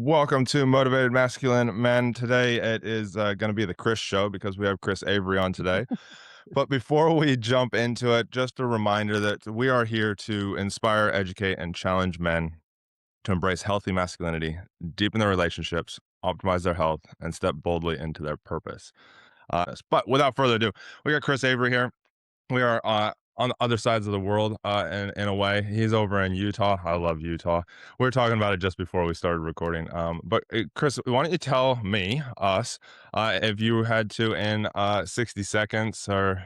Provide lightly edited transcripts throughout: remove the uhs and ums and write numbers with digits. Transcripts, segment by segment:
Welcome to Motivated Masculine Men. Today it is going to be the Chris show because we have Chris Avery on today. But before we jump into it, just a reminder that we are here to inspire, educate, and challenge men to embrace healthy masculinity, deepen their relationships, optimize their health, and step boldly into their purpose. But without further ado, we got Chris Avery here. We are on the other sides of the world, in a way. He's over in Utah. I love Utah. We were talking about it just before we started recording. But Chris, why don't you tell us, if you had to in 60 seconds or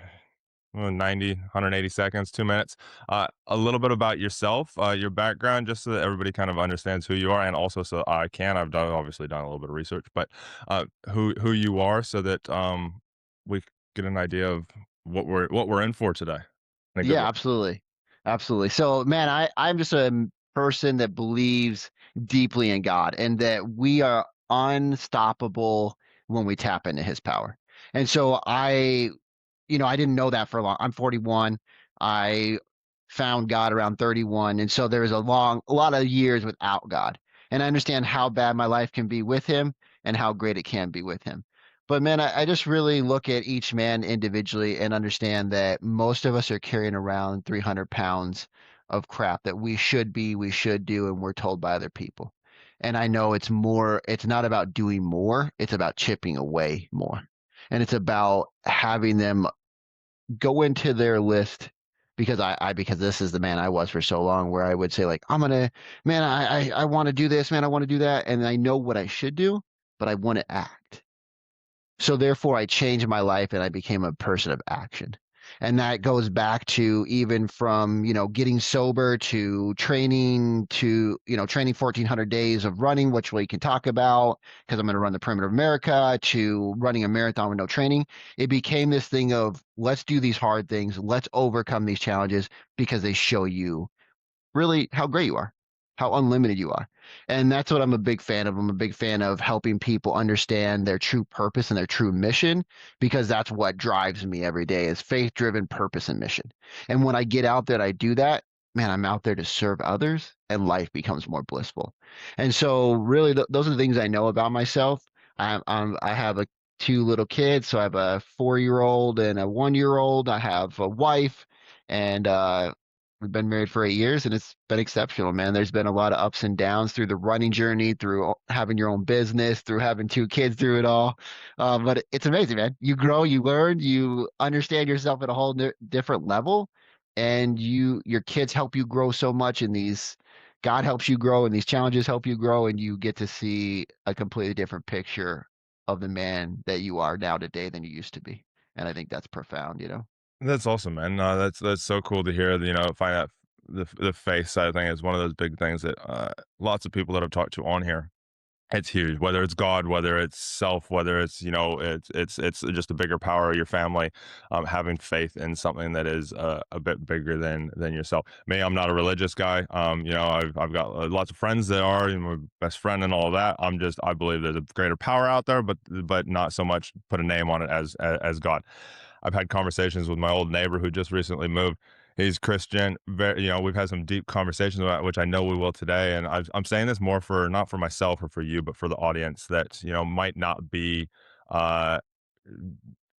90, 180 seconds, 2 minutes, a little bit about yourself, your background, just so that everybody kind of understands who you are, and also so I've obviously done a little bit of research, but who you are, so that we get an idea of what we're in for today, in a good Yeah, way. absolutely. Absolutely. So, man, I'm just a person that believes deeply in God and that we are unstoppable when we tap into his power. And so I didn't know that for long. I'm 41. I found God around 31. And so there was a lot of years without God. And I understand how bad my life can be with him and how great it can be with him. But man, I just really look at each man individually and understand that most of us are carrying around 300 pounds of crap that we should do, and we're told by other people. And I know it's not about doing more, it's about chipping away more. And it's about having them go into their list because this is the man I was for so long where I would say like man, I want to do this, man, I want to do that, and I know what I should do, but I want to act. So therefore, I changed my life and I became a person of action. And that goes back to even from, getting sober to training 1,400 days of running, which we can talk about because I'm going to run the perimeter of America, to running a marathon with no training. It became this thing of let's do these hard things. Let's overcome these challenges because they show you really how great you are, how unlimited you are. And that's what I'm a big fan of. I'm a big fan of helping people understand their true purpose and their true mission because that's what drives me every day is faith-driven purpose and mission. And when I get out there and I do that, man, I'm out there to serve others and life becomes more blissful. And so really those are the things I know about myself. I have two little kids. So I have a 4-year old and a 1-year old. I have a wife and we've been married for 8 years and it's been exceptional, man. There's been a lot of ups and downs through the running journey, through having your own business, through having two kids, through it all. But it's amazing, man. You grow, you learn, you understand yourself at a whole different level, and your kids help you grow so much in these. God helps you grow, and these challenges help you grow, and you get to see a completely different picture of the man that you are now today than you used to be. And I think that's profound. That's awesome, man. That's so cool to hear. Find out the faith side of thing is one of those big things that lots of people that I've talked to on here. It's huge. Whether it's God, whether it's self, whether it's it's just a bigger power of your family. Having faith in something that is a bit bigger than yourself. Me, I'm not a religious guy. I've got lots of friends that are, my best friend and all of that. I believe there's a greater power out there, but not so much put a name on it as God. I've had conversations with my old neighbor who just recently moved. He's Christian. We've had some deep conversations about which I know we will today. And I'm saying this more for not for myself or for you, but for the audience that might not be uh,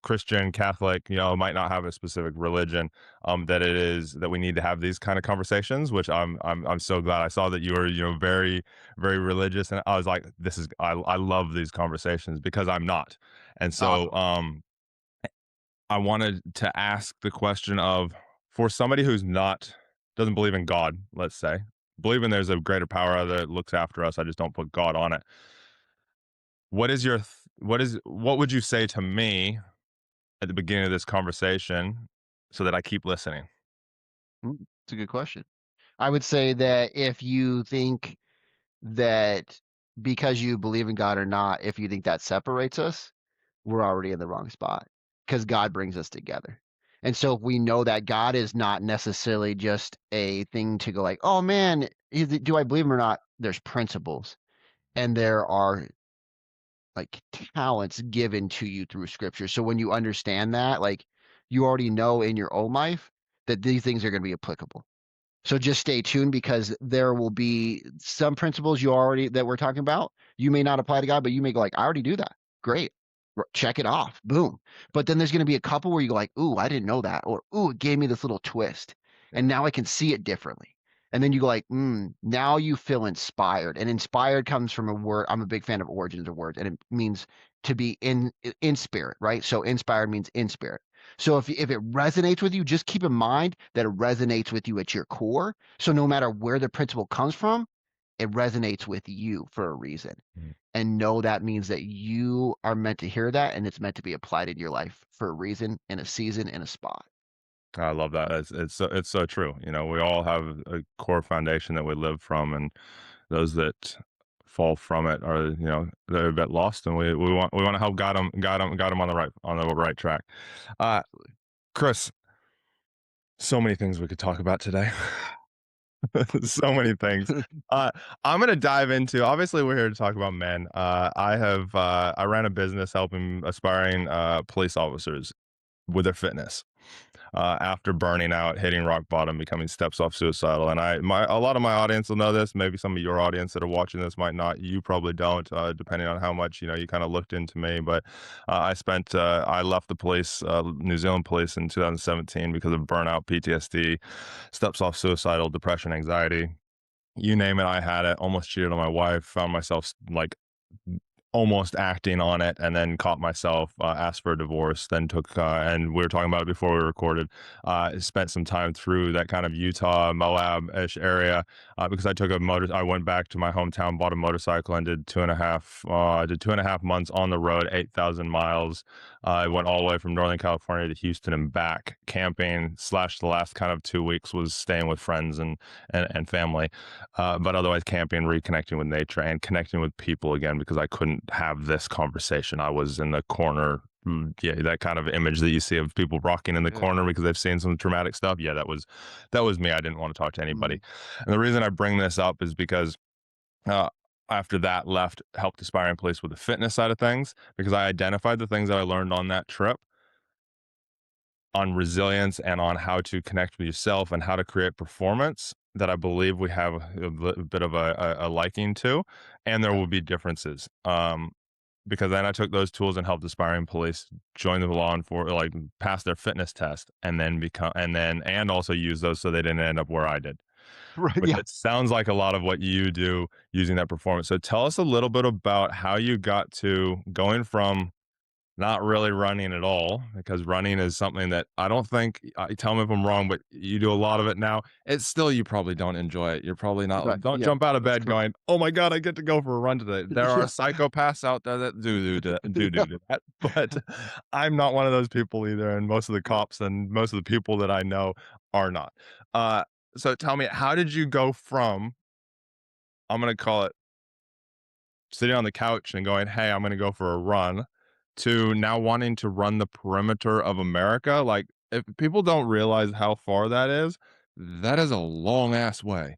Christian, Catholic. Might not have a specific religion. That it is that we need to have these kind of conversations. Which I'm so glad. I saw that you were very very religious, and I was like, I love these conversations because I'm not. And so Awesome. I wanted to ask the question of, for somebody who's not doesn't believe in God, let's say, believing there's a greater power that looks after us. I just don't put God on it. What would you say to me at the beginning of this conversation so that I keep listening? It's a good question. I would say that if you think that because you believe in God or not, if you think that separates us, we're already in the wrong spot because God brings us together. And so if we know that God is not necessarily just a thing to go like, oh man, do I believe him or not? There's principles and there are like talents given to you through scripture. So when you understand that, like you already know in your own life that these things are going to be applicable. So just stay tuned because there will be some principles you already that we're talking about. You may not apply to God, but you may go like, I already do that. Great. Check it off. Boom. But then there's going to be a couple where you go like, ooh, I didn't know that. Or, ooh, it gave me this little twist. Yeah. And now I can see it differently. And then you go like, now you feel inspired. And inspired comes from a word. I'm a big fan of origins of words, and it means to be in spirit, right? So inspired means in spirit. So if it resonates with you, just keep in mind that it resonates with you at your core. So no matter where the principle comes from, it resonates with you for a reason. Mhm. And know that means that you are meant to hear that and it's meant to be applied in your life for a reason, in a season, in a spot. I love that. It's so true. You know, we all have a core foundation that we live from, and those that fall from it are, you know, they're a bit lost, and we want to help guide them on the right track. Uh, Chris, so many things we could talk about today. So many things. Uh, I'm gonna dive into. Obviously, we're here to talk about men. I ran a business helping aspiring police officers with their fitness after burning out, hitting rock bottom, becoming steps off suicidal. And a lot of my audience will know this. Maybe some of your audience that are watching this might not. You probably don't, depending on how much you kind of looked into me. But I left the police, New Zealand police, in 2017 because of burnout, PTSD, steps off suicidal, depression, anxiety. You name it, I had it. Almost cheated on my wife. Found myself like almost acting on it, and then caught myself, asked for a divorce, then took and we were talking about it before we recorded, spent some time through that kind of Utah Moab-ish area, because I went back to my hometown, bought a motorcycle, and did 2.5 months on the road, 8,000 miles. I went all the way from Northern California to Houston and back, camping slash the last kind of 2 weeks was staying with friends and family, but otherwise camping, reconnecting with nature, and connecting with people again because I couldn't have this conversation. I was in the corner. Yeah, that kind of image that you see of people rocking in the Yeah. corner because they've seen some traumatic stuff. Yeah, that was me. I didn't want to talk to Mm. anybody. And the reason I bring this up is because uh, after that, helped aspiring police with the fitness side of things because I identified the things that I learned on that trip on resilience and on how to connect with yourself and how to create performance that I believe we have a bit of a liking to, and there Yeah. will be differences. Because then I took those tools and helped aspiring police join the law enforcement, like pass their fitness test, and then and also use those so they didn't end up where I did. Right. Which Yeah. it sounds like a lot of what you do using that performance. So tell us a little bit about how you got to going from not really running at all, because running is something that I don't think, tell me if I'm wrong, but you do a lot of it now. It's still, you probably don't enjoy it. You're probably Right. not, don't Yeah. jump out of That's bed correct. going, oh my God, I get to go for a run today. There are Yeah. psychopaths out there that Yeah. do that. But I'm not one of those people either. And most of the cops and most of the people that I know are not. Uh, so tell me, how did you go from, I'm going to call it sitting on the couch and going, "Hey, I'm gonna go for a run," to now wanting to run the perimeter of America? Like, if people don't realize how far that is a long ass way.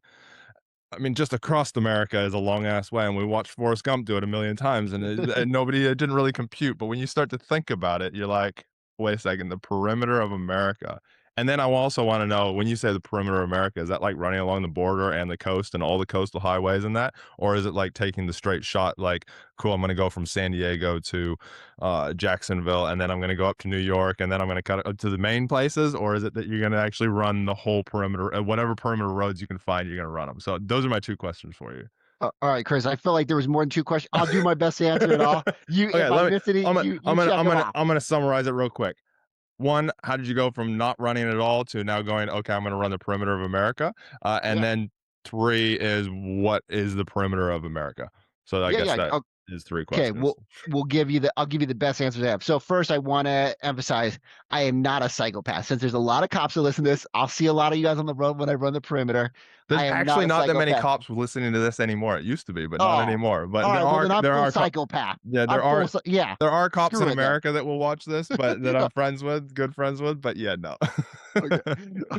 I mean, just across America is a long ass way, and we watched Forrest Gump do it a million times, it didn't really compute. But when you start to think about it, you're like, wait a second, the perimeter of America. And then I also want to know, when you say the perimeter of America, is that like running along the border and the coast and all the coastal highways and that? Or is it like taking the straight shot, like, cool, I'm going to go from San Diego to Jacksonville, and then I'm going to go up to New York, and then I'm going to cut it up to the main places? Or is it that you're going to actually run the whole perimeter, whatever perimeter roads you can find, you're going to run them? So those are my two questions for you. All right, Chris. I feel like there was more than two questions. I'll do my best to answer it all. You, Okay, if I let me. miss any, you check them off. I'm gonna summarize it real quick. One, how did you go from not running at all to now going, okay, I'm gonna run the perimeter of America? And Yeah. then three is, what is the perimeter of America? So I Yeah. guess Yeah. that is three Okay, questions. we'll give you the I'll give you the best answers I have. So first I want to emphasize I am not a psychopath. Since there's a lot of cops that listen to this, I'll see a lot of you guys on the road when I run the perimeter. There's I am not actually a not that many psychopath. cops listening to this anymore. It used to be, but not Oh, anymore. But all right. Well then I'm there full are psychopath. yeah, I'm full yeah. there are cops in Screw it then. America that will watch this, but that Yeah. I'm friends with, good friends with. But yeah, no. Okay.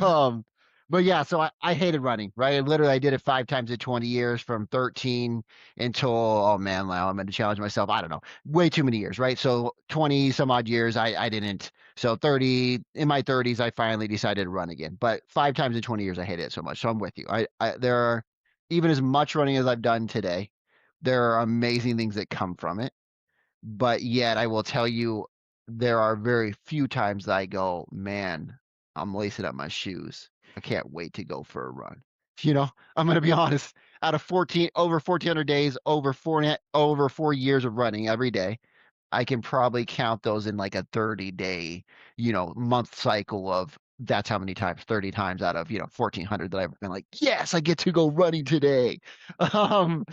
Um But yeah, so I hated running, right? I did it 5 times in 20 years from 13 until, oh man, now I'm going to challenge myself. I don't know, way too many years, right? So 20 some odd years, I didn't. So 30, in my 30s, I finally decided to run again. But 5 times in 20 years, I hated it so much. So I'm with you. There are, even as much running as I've done today, there are amazing things that come from it. But yet, I will tell you, there are very few times that I go, man, I'm lacing up my shoes. I can't wait to go for a run. You know, I'm going to be honest. Out of 14, over 1,400 days, over 4 years of running every day, I can probably count those in like a 30-day, month cycle of that's how many times, 30 times out of, 1,400 that I've been like, yes, I get to go running today. Um,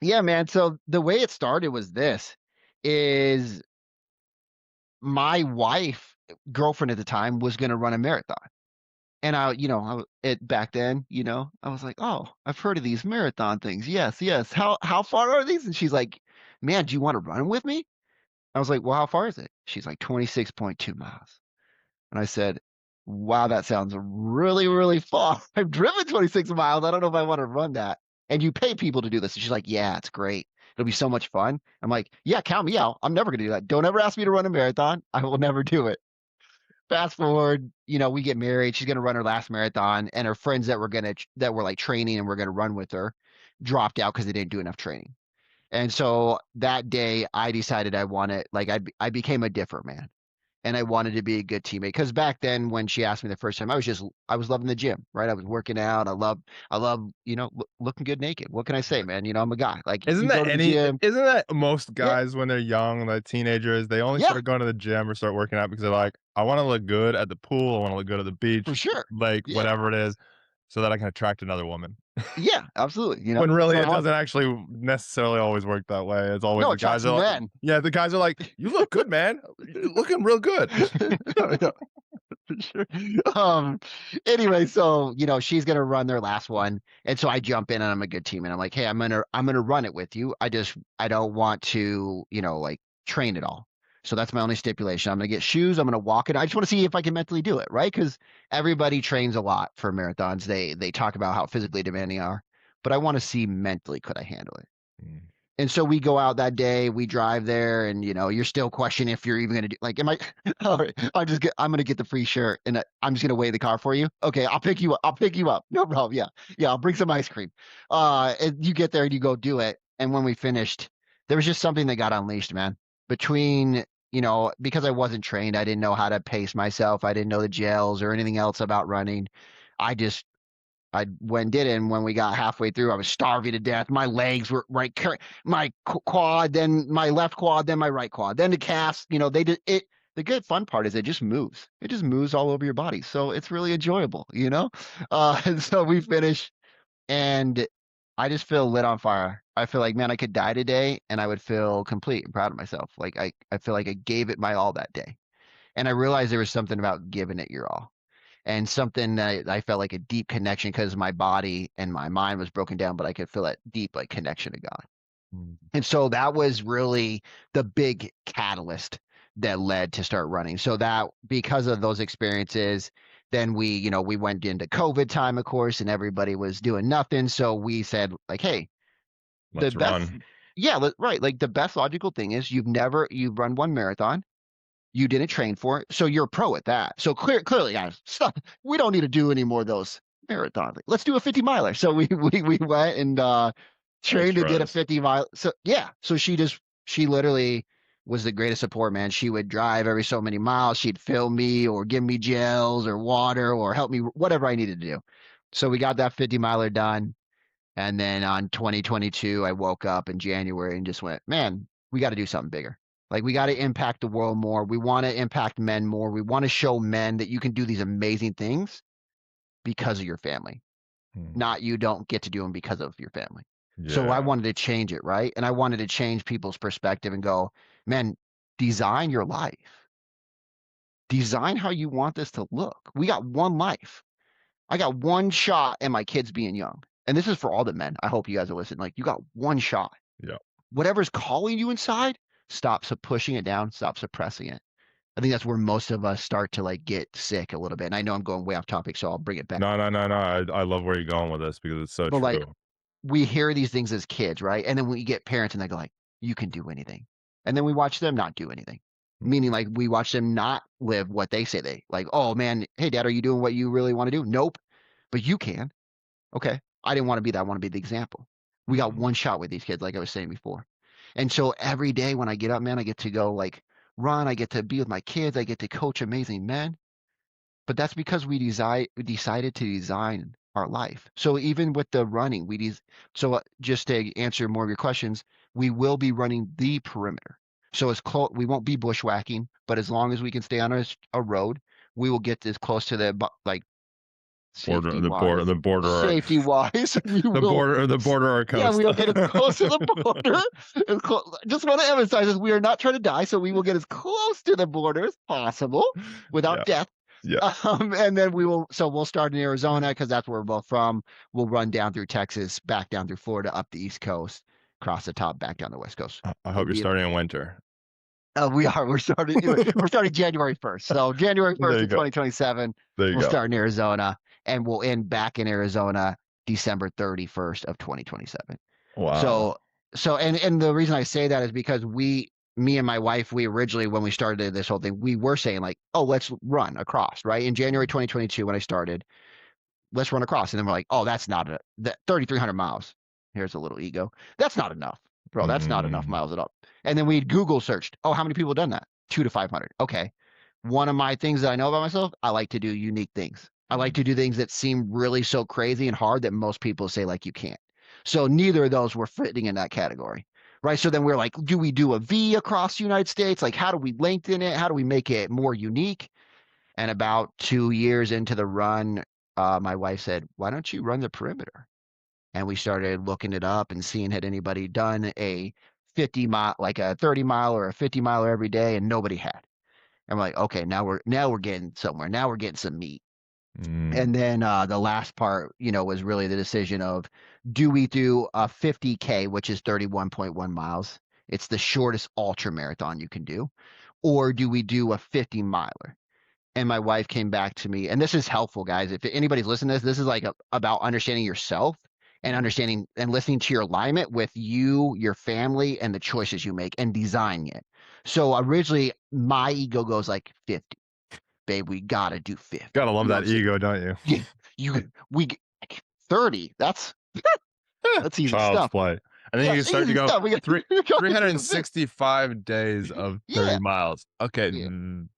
yeah, man. So the way it started was this is my wife, girlfriend at the time, was going to run a marathon. And back then, I was like, oh, I've heard of these marathon things. Yes, yes. How far are these? And she's like, man, do you want to run with me? I was like, well, how far is it? She's like 26.2 miles. And I said, wow, that sounds really, really far. I've driven 26 miles. I don't know if I want to run that. And you pay people to do this. And she's like, yeah, it's great. It'll be so much fun. I'm like, yeah, count me out. I'm never going to do that. Don't ever ask me to run a marathon. I will never do it. Fast forward, we get married. She's going to run her last marathon, and her friends that were like training and were going to run with her dropped out because they didn't do enough training. And so that day, I decided I wanted, like, I became a different man, and I wanted to be a good teammate. Because back then, when she asked me the first time, I was loving the gym, right? I was working out. I love, looking good naked. What can I say, man? I'm a guy. Like, Isn't you go that to the any gym, isn't that most yeah, guys when they're young, like teenagers, they only yeah, start going to the gym or start working out because they're like, "I wanna look good at the pool, I wanna look good at the for beach, sure, lake, yeah, whatever it is, so that I can attract another woman." yeah, absolutely. When So really I it want doesn't actually necessarily always work that way. It's always no the guys attracts are like men. yeah, the guys are like, "You look good, man. You're looking real good." No, no, for sure. Um, anyway, so she's gonna run their last one, and so I jump in and I'm a good team, and I'm like, hey, I'm gonna run it with you. I don't want to, like train at all. So that's my only stipulation. I'm gonna get shoes. I'm gonna walk it. I just want to see if I can mentally do it, right? Because everybody trains a lot for marathons. They talk about how physically demanding they are, but I want to see mentally could I handle it. Mm. And so we go out that day, we drive there, and you're still questioning if you're even gonna do am I all right, I'm gonna get the free shirt and I'm just gonna wait in the car for you. Okay, I'll pick you up. I'll pick you up. No problem. Yeah. Yeah, I'll bring some ice cream. And you get there and you go do it. And when we finished, there was just something that got unleashed, man. Between, because I wasn't trained, I didn't know how to pace myself, I didn't know the gels or anything else about running. I just I went and did it, and when we got halfway through, I was starving to death. My legs were my quad, then my left quad, then my right quad, then the calves. They did it. The good fun part is it just moves. It just moves all over your body, so it's really enjoyable. And so we finish, and I just feel lit on fire. I feel like, man, I could die today, and I would feel complete and proud of myself. Like I feel like I gave it my all that day, and I realized there was something about giving it your all and something that I felt like a deep connection because my body and my mind was broken down, but I could feel that deep like connection to God. Mm. And so that was really the big catalyst that led to start running. So that because of those experiences, then we went into COVID time, of course, and everybody was doing nothing. So we said like, hey, the Let's best, run. yeah, right. Like the best logical thing is you've run one marathon. You didn't train for it, so you're a pro at that. So clearly, guys, stop. We don't need to do any more of those marathons. Let's do a 50 miler. So we went and trained and did a Ultras. 50 mile. So yeah, so she literally was the greatest support, man. She would drive every so many miles. She'd fill me or give me gels or water or help me whatever I needed to do. So we got that 50 miler done. And then on 2022, I woke up in January and just went, man, we got to do something bigger. Like we got to impact the world more. We want to impact men more. We want to show men that you can do these amazing things because of your family, Mm. not you don't get to do them because of your family. So I Yeah. wanted to change it, right? And I wanted to change people's perspective and go, man, design your life. Design how you want this to look. We got one life. I got one shot at my kids being young. And this is for all the men. I hope you guys are listening. Like you got one shot. Yeah. Whatever's calling you inside, stop pushing it down, stop suppressing it. I think that's where most of us start to like get sick a little bit. And I know I'm going way off topic, so I'll bring it back. No, no, no, no. I love where you're going with this because it's so But like true. we hear these things as kids, right? And then we get parents and they go like, you can do anything. And then we watch them not do anything. Meaning like we watch them not live what they say they like, oh man, hey dad, are you doing what you really want to do? Nope. But you can. Okay. I didn't want to be that. I want to be the example. We got Mm-hmm. one shot with these kids, like I was saying before. And so every day when I get up, man, I get to go like run, I get to be with my kids, I get to coach amazing men. But that's because we decided to design our life. So even with the running, just to answer more of your questions, we will be running the perimeter. So as close, we won't be bushwhacking, but as long as we can stay on a road, we will get as close to like Border, safety wise, the border, safety wise, we the will. border, the border our Yeah, coast. we will get as close to the border. Just want to emphasize this: we are not trying to die, so we will get as close to the border as possible Yeah, without death. yeah. And then we'll start in Arizona because that's where we're both from. We'll run down through Texas, back down through Florida, up the East Coast, across the top, back down the West Coast. I It'll hope you're be starting in winter. we are. We're starting January 1st. So January There 1st you of go. 2027, There you we'll go. start in Arizona and we'll end back in Arizona December 31st of 2027. Wow. So and the reason I say that is because me and my wife, we originally when we started this whole thing, we were saying like, oh, let's run across, right? In January 2022 when I started, let's run across. And then we're like, oh, that's not that 3,300 miles. Here's a little ego. That's not enough, bro. That's not enough Mm, miles at all. And then we Google searched, oh, how many people have done that? 2 to 500. Okay. One of my things that I know about myself, I like to do unique things. I like to do things that seem really so crazy and hard that most people say like you can't. So neither of those were fitting in that category. Right. So then we're like, do we do a V across the United States? Like, how do we lengthen it? How do we make it more unique? And about 2 years into the run, my wife said, why don't you run the perimeter? And we started looking it up and seeing had anybody done a 50 mile, like a 30 mile or a 50 miler every day, and nobody had. And we're like, okay, now we're getting somewhere. Now we're getting some meat. mm, And then the last part, was really the decision of do we do a 50K, which is 31.1 miles? It's the shortest ultra marathon you can do. Or do we do a 50 miler? And my wife came back to me, and this is helpful, guys. If anybody's listening to this is like about understanding yourself and understanding and listening to your alignment with you, your family, and the choices you make and designing it. So originally, my ego goes like 50, babe. We gotta do 50. gotta love You know what that I'm saying? ego, don't you? Yeah, like 30. That's easy Child's stuff. play. And then you can That's start to easy go stuff. We got three we gotta do 50. 365 days of 30 Yeah, miles. Okay, yeah.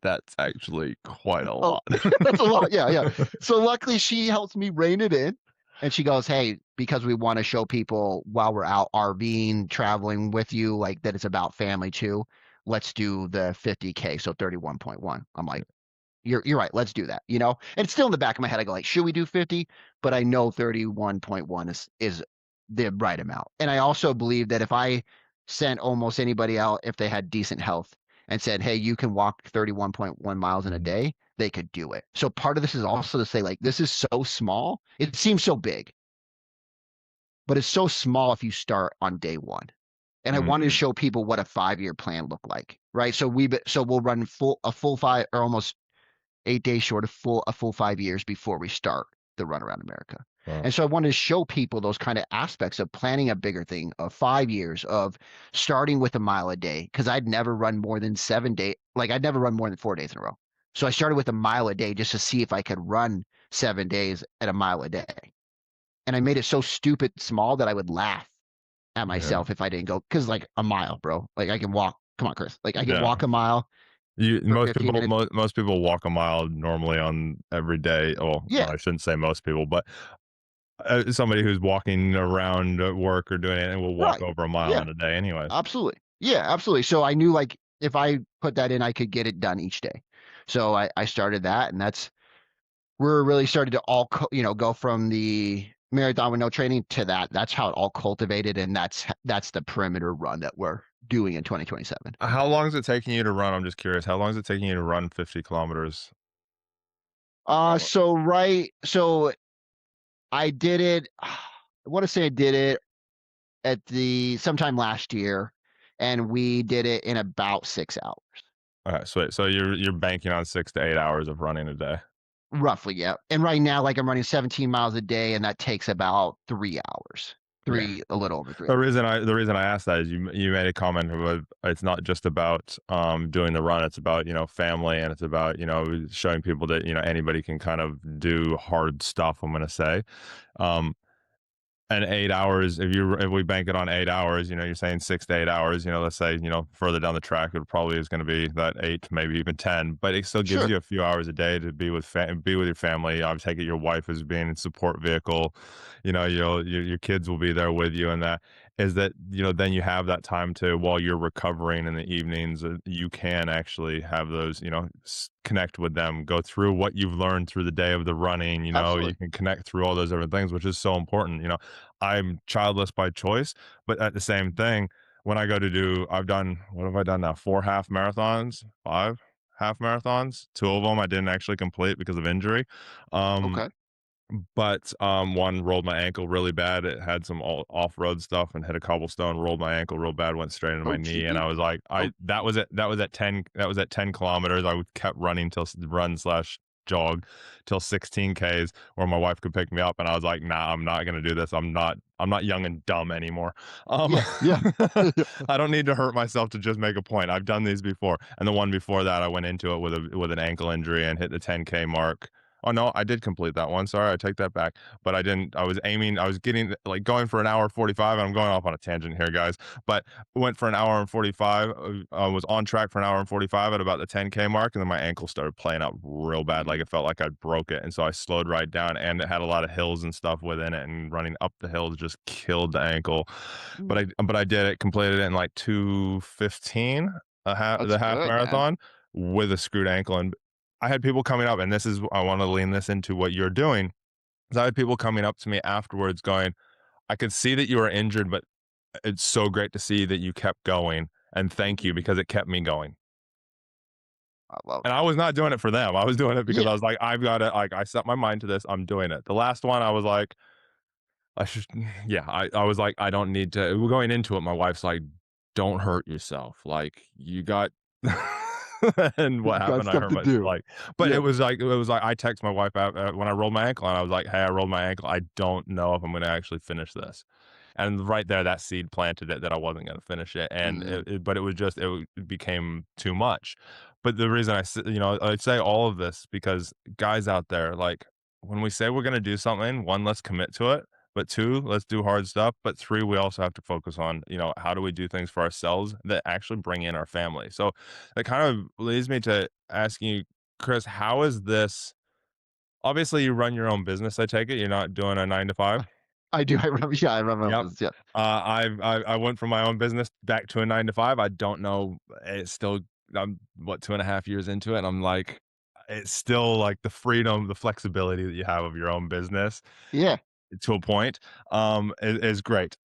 that's actually quite a Oh, lot. that's a lot. Yeah, yeah. So luckily she helps me rein it in. And she goes, hey, because we want to show people while we're out RVing, traveling with you, like that it's about family too. Let's do the 50K, so 31.1. I'm like, you're right, let's do that, And it's still in the back of my head. I go like, should we do 50? But I know 31.1 is the right amount. And I also believe that if I sent almost anybody out if they had decent health and said, hey, you can walk 31.1 miles in a Mhm. day, they could do it. So part of this is also to say like this is so small. It seems so big, but it's so small if you start on day one. And I wanted to Mm, show people what a 5-year plan looked like, right? So we'll run a full five or almost 8 days short of a full 5 years before we start the run around America. wow. And so I wanted to show people those kind of aspects of planning a bigger thing of 5 years of starting with a mile a day because I'd never run more than 7 days. Like I'd never run more than 4 days in a row. So I started with a mile a day just to see if I could run 7 days at a mile a day. And I made it so stupid small that I would laugh at Yeah. myself if I didn't go because like a mile, bro. Like I can walk. Come on, Chris. Like I can Yeah. walk a mile for 15 minutes. Most people walk a mile normally on every day. Well, Yeah, I shouldn't say most people, but somebody who's walking around at work or doing anything will walk right. over a mile Yeah. in a day anyways. Absolutely. Yeah, absolutely. So I knew like if I put that in, I could get it done each day. So I started that, and we're really started to go from the marathon with no training to that. That's how it all cultivated, and that's the perimeter run that we're doing in 2027. How long is it taking you to run? I'm just curious. How long is it taking you to run 50 kilometers? Oh, So I did it. I want to say I did it at the sometime last year, and we did it in about 6 hours. Alright, sweet. So you're banking on 6 to 8 hours of running a day. Roughly, yeah. And right now, like I'm running 17 miles a day, and that takes about 3 hours. Yeah. A little over three The hours. reason I the reason I asked that is you made a comment about it's not just about, doing the run, it's about, family, and it's about, showing people that, anybody can kind of do hard stuff, I'm gonna say. Um, and 8 hours, if we bank it on 8 hours, you're saying 6 to 8 hours, let's say, further down the track, it probably is going to be that eight, maybe even 10, but it still gives Sure. you a few hours a day to be with your family. I take it your wife is being a support vehicle, your kids will be there with you. And that is that, then you have that time to, while you're recovering in the evenings, you can actually have those, connect with them, go through what you've learned through the day of the running, you Absolutely. can connect through all those different things, which is so important. I'm childless by choice, but at the same thing, when I go to do, what have I done now? Four half marathons, five half marathons. Two of them I didn't actually complete because of injury. Um, Okay. but one rolled my ankle really bad. It had some off road stuff and hit a cobblestone, rolled my ankle real bad, went straight into my Oh, knee. And gee. I was like, Oh, that was at 10, that was at 10 kilometers. Kept running till run slash jog till 16 Ks where my wife could pick me up. And I was like, nah, I'm not going to do this. I'm not young and dumb anymore. Um, yeah, yeah. I don't need to hurt myself to just make a point. I've done these before. And the one before that, I went into it with an ankle injury and hit the 10K mark. Oh no, I did complete that one. Sorry, I take that back. But I didn't. I was getting like going for an hour 45. And I'm going off on a tangent here, guys. But went for an hour and 45. I was on track for an hour and 45 at about the 10K mark, and then my ankle started playing up real bad. Like Mm, it felt like I broke it, and so I slowed right down. And it had a lot of hills and stuff within it, and running up the hills just killed the ankle. mm. But I did it, completed it in like 2:15, That's the half good, man. marathon with a screwed ankle. And I had people coming up, and this is I want to lean this into what you're doing. I had people coming up to me afterwards going, I could see that you were injured, but it's so great to see that you kept going. And thank you Mm, because it kept me going. I love And I that. was not doing it for them. I was doing it because I Yeah. was like, I've got to, like, I set my mind to this. I'm doing it. The last one, I was like, I should, yeah, I was like, I don't need to. We're going into it. My wife's like, don't hurt yourself. Like, you got, and what Got happened? I stuff hurt to my, do. like, but Yeah. it was like, I text my wife out when I rolled my ankle and I was like, hey, I rolled my ankle. I don't know if I'm going to actually finish this. And right there, that seed planted it that I wasn't going to finish it. And Mhm. but it was just, it became too much. But the reason I say all of this because guys out there, like, when we say we're going to do something, one, let's commit to it. But two, let's do hard stuff. But three, we also have to focus on, how do we do things for ourselves that actually bring in our family? So that kind of leads me to asking you, Chris, how is this? Obviously, you run your own business. I take it you're not doing a 9 to 5. I do. I remember. Yeah, I remember Yep. this. Yeah. I went from my own business back to a 9 to 5. I don't know. It's still I'm what 2.5 years into it, and I'm like, it's still like the freedom, the flexibility that you have of your own business Yeah. to a point, is great.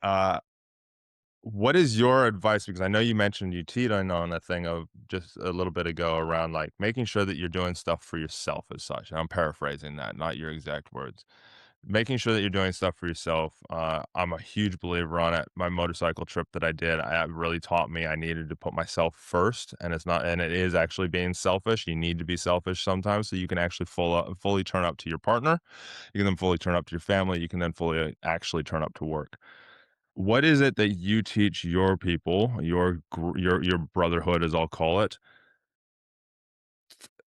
What is your advice? Because I know you mentioned you teetered on a thing of just a little bit ago around like making sure that you're doing stuff for yourself as such. And I'm paraphrasing that, not your exact words. Making sure that you're doing stuff for yourself. I'm a huge believer on it. My motorcycle trip that I did, really taught me I needed to put myself first, and it is actually being selfish. You need to be selfish sometimes so you can actually fully turn up to your partner. You can then fully turn up to your family. You can then fully actually turn up to work. What is it that you teach your people, your brotherhood, as I'll call it,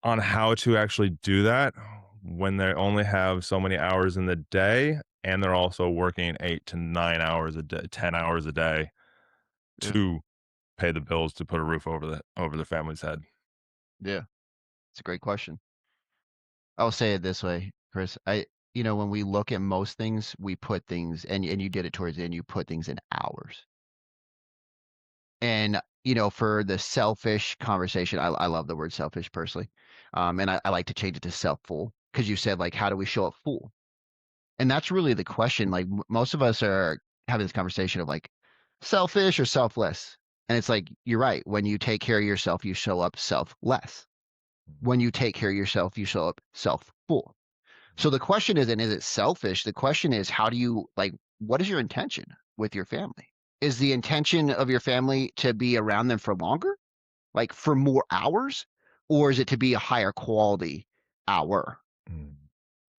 on how to actually do that when they only have so many hours in the day and they're also working 8 to 9 hours a day, 10 hours a day Yeah. to pay the bills to put a roof over the family's head? Yeah. It's a great question. I'll say it this way, Chris. When we look at most things, we put things, and you did it towards the end, you put things in hours. And, for the selfish conversation, I love the word selfish personally. And I like to change it to self-full because you said, like, how do we show up full? And that's really the question. Like, most of us are having this conversation of like selfish or selfless. And it's like, you're right. When you take care of yourself, you show up selfless. When you take care of yourself, you show up self-full. So the question isn't, is it selfish? The question is, how do you like, what is your intention with your family? Is the intention of your family to be around them for longer? Like for more hours, or is it to be a higher quality hour? Mm,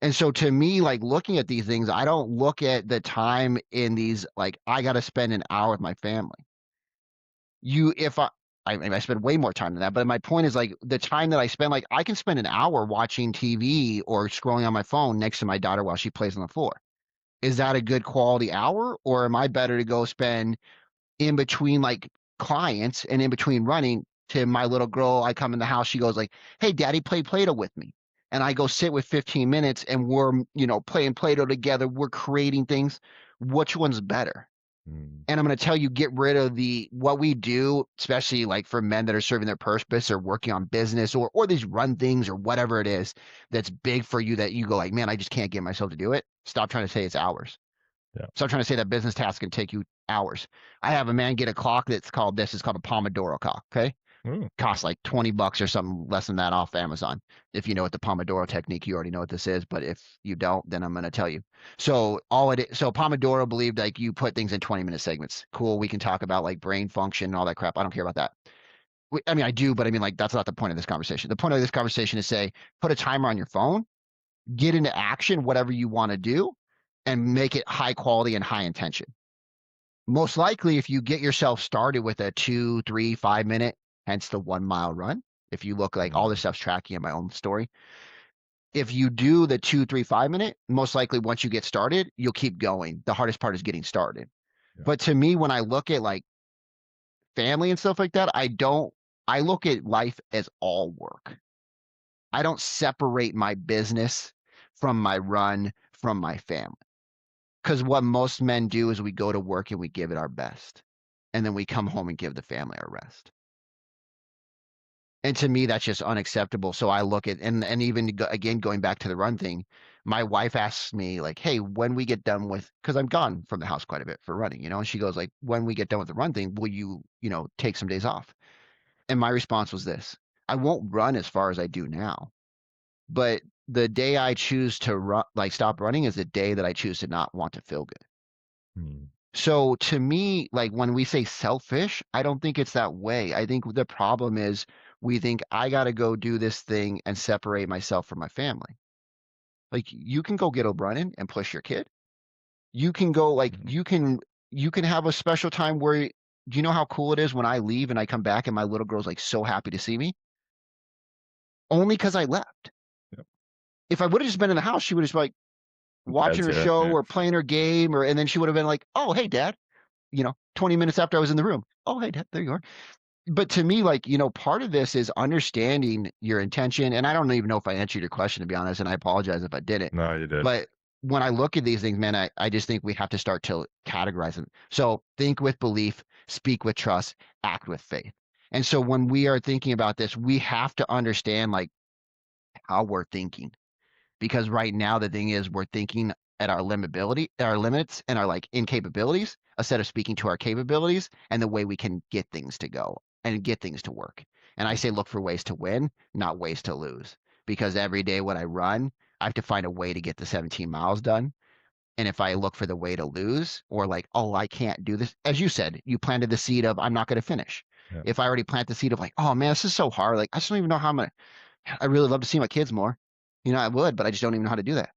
And so to me, like looking at these things, I don't look at the time in these like I got to spend an hour with my family. You, if I mean, I spend way more time than that, but my point is like the time that I spend, like I can spend an hour watching TV or scrolling on my phone next to my daughter while she plays on the floor. Is that a good quality hour, or am I better to go spend in between like clients and in between running to my little girl? I come in the house, she goes like, "Hey, Daddy, play Play-Doh with me." And I go sit with 15 minutes and we're, playing Play-Doh together. We're creating things. Which one's better? mm, And I'm going to tell you, get rid of the what we do, especially like for men that are serving their purpose or working on business or these run things or whatever it is that's big for you that you go like, man, I just can't get myself to do it. Stop trying to say it's hours. yeah. Stop trying to say that business task can take you hours. I have a man get a clock that's called this is called a Pomodoro clock. Okay. Ooh, Costs like 20 bucks or something less than that off Amazon. If you know what the Pomodoro technique, you already know what this is. But if you don't, then I'm going to tell you. So Pomodoro believed like you put things in 20-minute segments. Cool. We can talk about like brain function and all that crap. I don't care about that. I mean, I do, but I mean, like, that's not the point of this conversation. The point of this conversation is say, put a timer on your phone, get into action, whatever you want to do, and make it high quality and high intention. Most likely, if you get yourself started with a 2, 3, 5 minute, hence the 1 mile run, if you look like all this mm, stuff's tracking in my own story. If you do the 2, 3, 5 minute, most likely once you get started, you'll keep going. The hardest part is getting started. yeah. But to me, when I look at like family and stuff like that, I look at life as all work. I don't separate my business from my run, from my family. Because what most men do is we go to work and we give it our best. And then we come home and give the family our rest. And to me, that's just unacceptable. So I look at, and even again, going back to the run thing, my wife asks me like, "Hey, when we get done with," because I'm gone from the house quite a bit for running, and she goes like, "When we get done with the run thing, will you, take some days off?" And my response was this: I won't run as far as I do now, but the day I choose to run, like stop running, is the day that I choose to not want to feel good. Mm, So to me, like when we say selfish, I don't think it's that way. I think the problem is we think I got to go do this thing and separate myself from my family. Like you can go get O'Brien and push your kid. You can go like mm, you can have a special time where do you know how cool it is when I leave and I come back and my little girl's like so happy to see me? Only because I left. yep. If I would have just been in the house, she would have just been like watching Dad's her here. show Yeah. or playing her game, and then she would have been like, "Oh, hey, Dad," 20 minutes after I was in the room. "Oh, hey, Dad, there you are." But to me, like, part of this is understanding your intention. And I don't even know if I answered your question, to be honest, and I apologize if I didn't. No, you did. But when I look at these things, man, I just think we have to start to categorize them. So think with belief, speak with trust, act with faith. And so when we are thinking about this, we have to understand like how we're thinking because right now the thing is we're thinking at our limits and our like incapabilities instead of speaking to our capabilities and the way we can get things to go and get things to work. And I say look for ways to win, not ways to lose. Because every day when I run, I have to find a way to get the 17 miles done. And if I look for the way to lose or like, oh, I can't do this, as you said, you planted the seed of I'm not going to finish. Yeah. If I already plant the seed of like, oh man, this is so hard. Like, I just don't even know how I'm gonna I really love to see my kids more. I would, but I just don't even know how to do that.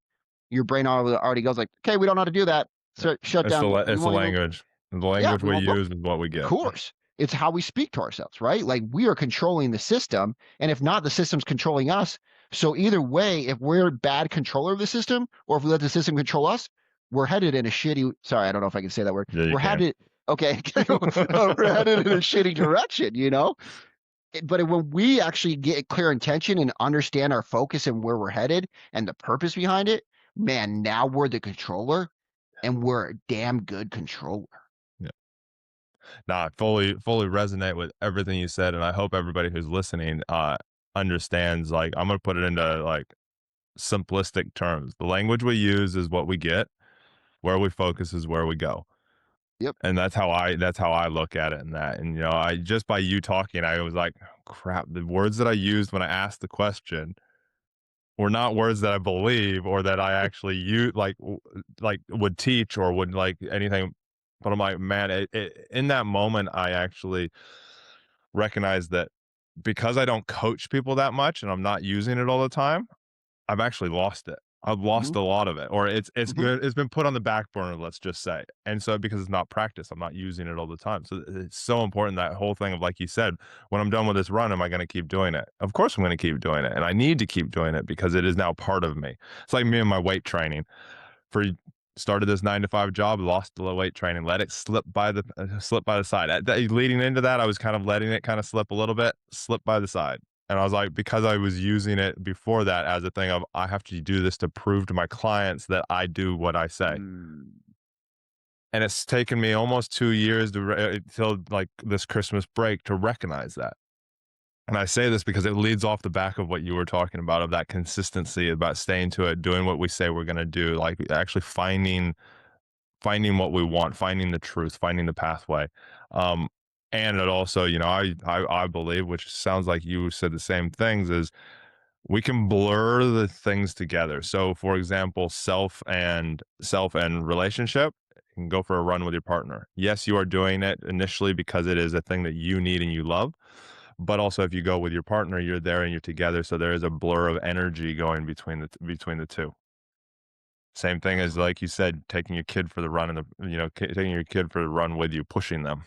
Your brain already goes like, okay, we don't know how to do that. Yeah. So shut down. We It's the won't even, language. The yeah, language we we won't go. use is what we Of get. course. It's how we speak to ourselves, right? Like we are controlling the system. And if not, the system's controlling us. So either way, if we're bad controller of the system or if we let the system control us, we're headed in a shitty, sorry, I don't know if I can say that word. Yeah, you We're can. headed, okay, we're headed in a shitty direction. But when we actually get clear intention and understand our focus and where we're headed and the purpose behind it, man, now we're the controller and we're a damn good controller. Yeah. No, I fully resonate with everything you said, and I hope everybody who's listening understands. Like, I'm gonna put it into like simplistic terms. The language we use is what we get. Where we focus is where we go. Yep. And that's how I look at it. And I just by you talking, I was like, crap. The words that I used when I asked the question were not words that I believe or that I actually use like would teach or would like anything. But I'm like, man, in that moment, I actually recognized that because I don't coach people that much and I'm not using it all the time, I've actually lost it. I've Hmm. lost a lot of it, or it's Hmm. good. It's been put on the back burner, let's just say. And so because it's not practice, I'm not using it all the time. So it's so important, that whole thing of, like you said, when I'm done with this run, am I going to keep doing it? Of course, I'm going to keep doing it, and I need to keep doing it because it is now part of me. It's like me and my weight training. For Started this 9 to 5 job, lost the weight training, let it slip by the side. Leading into that, I was kind of letting it kind of slip a little bit, slip by the side. And I was like, because I was using it before that as a thing of, I have to do this to prove to my clients that I do what I say. Mm. And it's taken me almost 2 years till like this Christmas break to recognize that. And I say this because it leads off the back of what you were talking about, of that consistency, about staying to it, doing what we say we're going to do, like actually finding what we want, finding the truth, finding the pathway. Um, and it also, I believe, which sounds like you said the same things, is we can blur the things together. So, for example, self and relationship. You can go for a run with your partner. Yes, you are doing it initially because it is a thing that you need and you love. But also, if you go with your partner, you're there and you're together. So there is a blur of energy going between the two. Same thing as, Absolutely. like you said, taking your kid for the run, and taking your kid for the run with you, pushing them.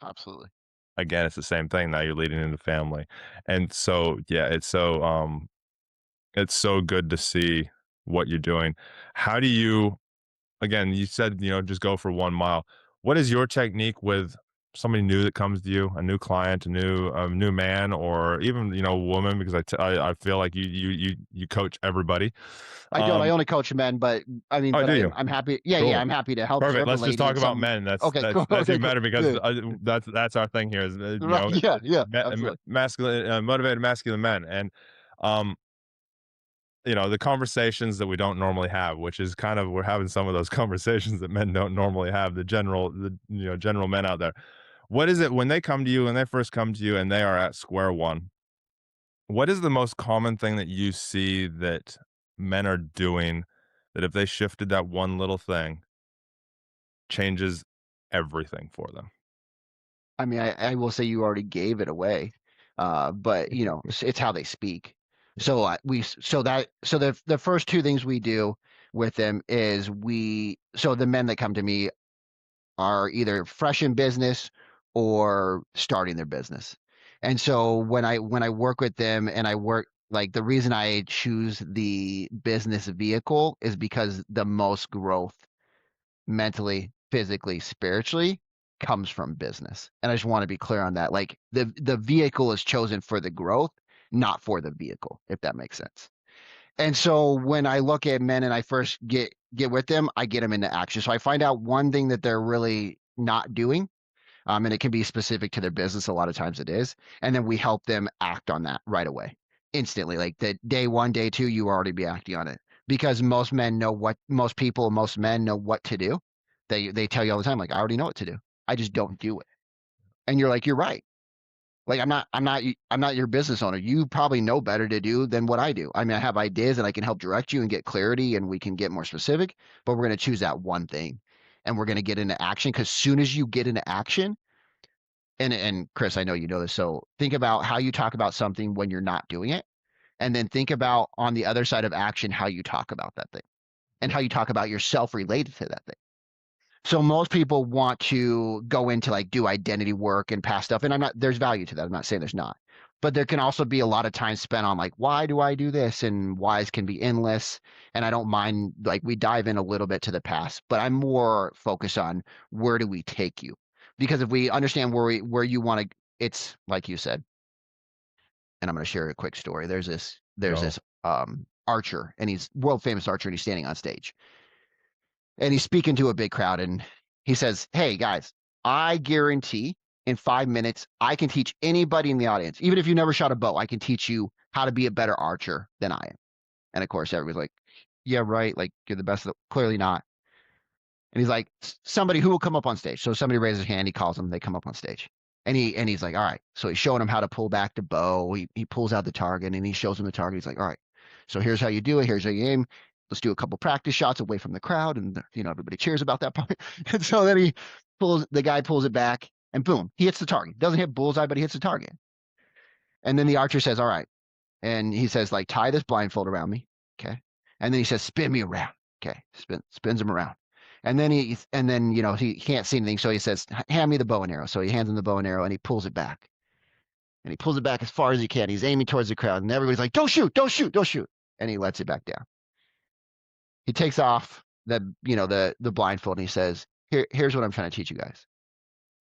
Absolutely. Again, it's the same thing. Now you're leading in the family, and so yeah, it's so good to see what you're doing. How do you? Again, you said, just go for 1 mile. What is your technique with somebody new that comes to you, a new client, a new man, or even woman? Because I feel like you coach everybody. I don't. I Um, only coach men, but I mean, oh, but do you? I'm happy. Yeah, yeah, Cool. I'm happy to help Perfect. serve a Let's just lady talk in about some. men. That's Okay, that's cool. that's Okay, even cool. better, because Good. that's our thing here is, Right. Yeah, yeah, absolutely. masculine, motivated masculine men. And um the conversations that we don't normally have, which is kind of, we're having some of those conversations that men don't normally have, the general men out there. What is it when they come to you, when they first come to you and they are at square one? What is the most common thing that you see that men are doing, that if they shifted that one little thing, changes everything for them? I mean, I will say you already gave it away, but it's how they speak. So the first two things we do with them is the men that come to me are either fresh in business or starting their business. And so when I work with them and I work like the reason I choose the business vehicle is because the most growth mentally, physically, spiritually comes from business. And I just want to be clear on that. Like the vehicle is chosen for the growth, not for the vehicle, if that makes sense. And so when I look at men and I first get with them, I get them into action. So I find out one thing that they're really not doing, and it can be specific to their business. A lot of times it is, and then we help them act on that right away, instantly. Like the day one, day two, you already be acting on it because most people, most men know what to do. They tell you all the time, like I already know what to do. I just don't do it. And you're like, you're right. Like I'm not your business owner. You probably know better to do than what I do. I mean, I have ideas and I can help direct you and get clarity and we can get more specific, but we're going to choose that one thing and we're going to get into action because soon as you get into action, and Chris, I know you know this, so think about how you talk about something when you're not doing it, and then think about on the other side of action how you talk about that thing and how you talk about yourself related to that thing. So most people want to go into like do identity work and past stuff. And there's value to that. I'm not saying there's not. But there can also be a lot of time spent on like, why do I do this? And whys can be endless. And I don't mind, like, we dive in a little bit to the past, but I'm more focused on where do we take you? Because if we understand where you want to, it's like you said, and I'm going to share a quick story. There's this Go. archer, and he's world famous archer, and he's standing on stage and he's speaking to a big crowd and he says, "Hey guys, I guarantee in 5 minutes I can teach anybody in the audience, even if you never shot a bow, I can teach you how to be a better archer than I am." And of course, everybody's like, "Yeah, right. Like you're the best." Clearly not. And he's like, "Somebody who will come up on stage." So somebody raises his hand. He calls them. They come up on stage. And he's like, "All right." So he's showing him how to pull back the bow. He pulls out the target and he shows him the target. He's like, "All right. So here's how you do it. Here's how you aim. Let's do a couple practice shots away from the crowd." And everybody cheers about that part. And so then the guy pulls it back and boom, he hits the target. Doesn't hit bullseye, but he hits the target. And then the archer says, all right. And he says, like, tie this blindfold around me. Okay. And then he says, spin me around. Okay. Spins him around. And then, he can't see anything. So he says, hand me the bow and arrow. So he hands him the bow and arrow and he pulls it back. And he pulls it back as far as he can. He's aiming towards the crowd. And everybody's like, don't shoot, don't shoot, don't shoot. And he lets it back down. He takes off the blindfold and he says, here's what I'm trying to teach you guys.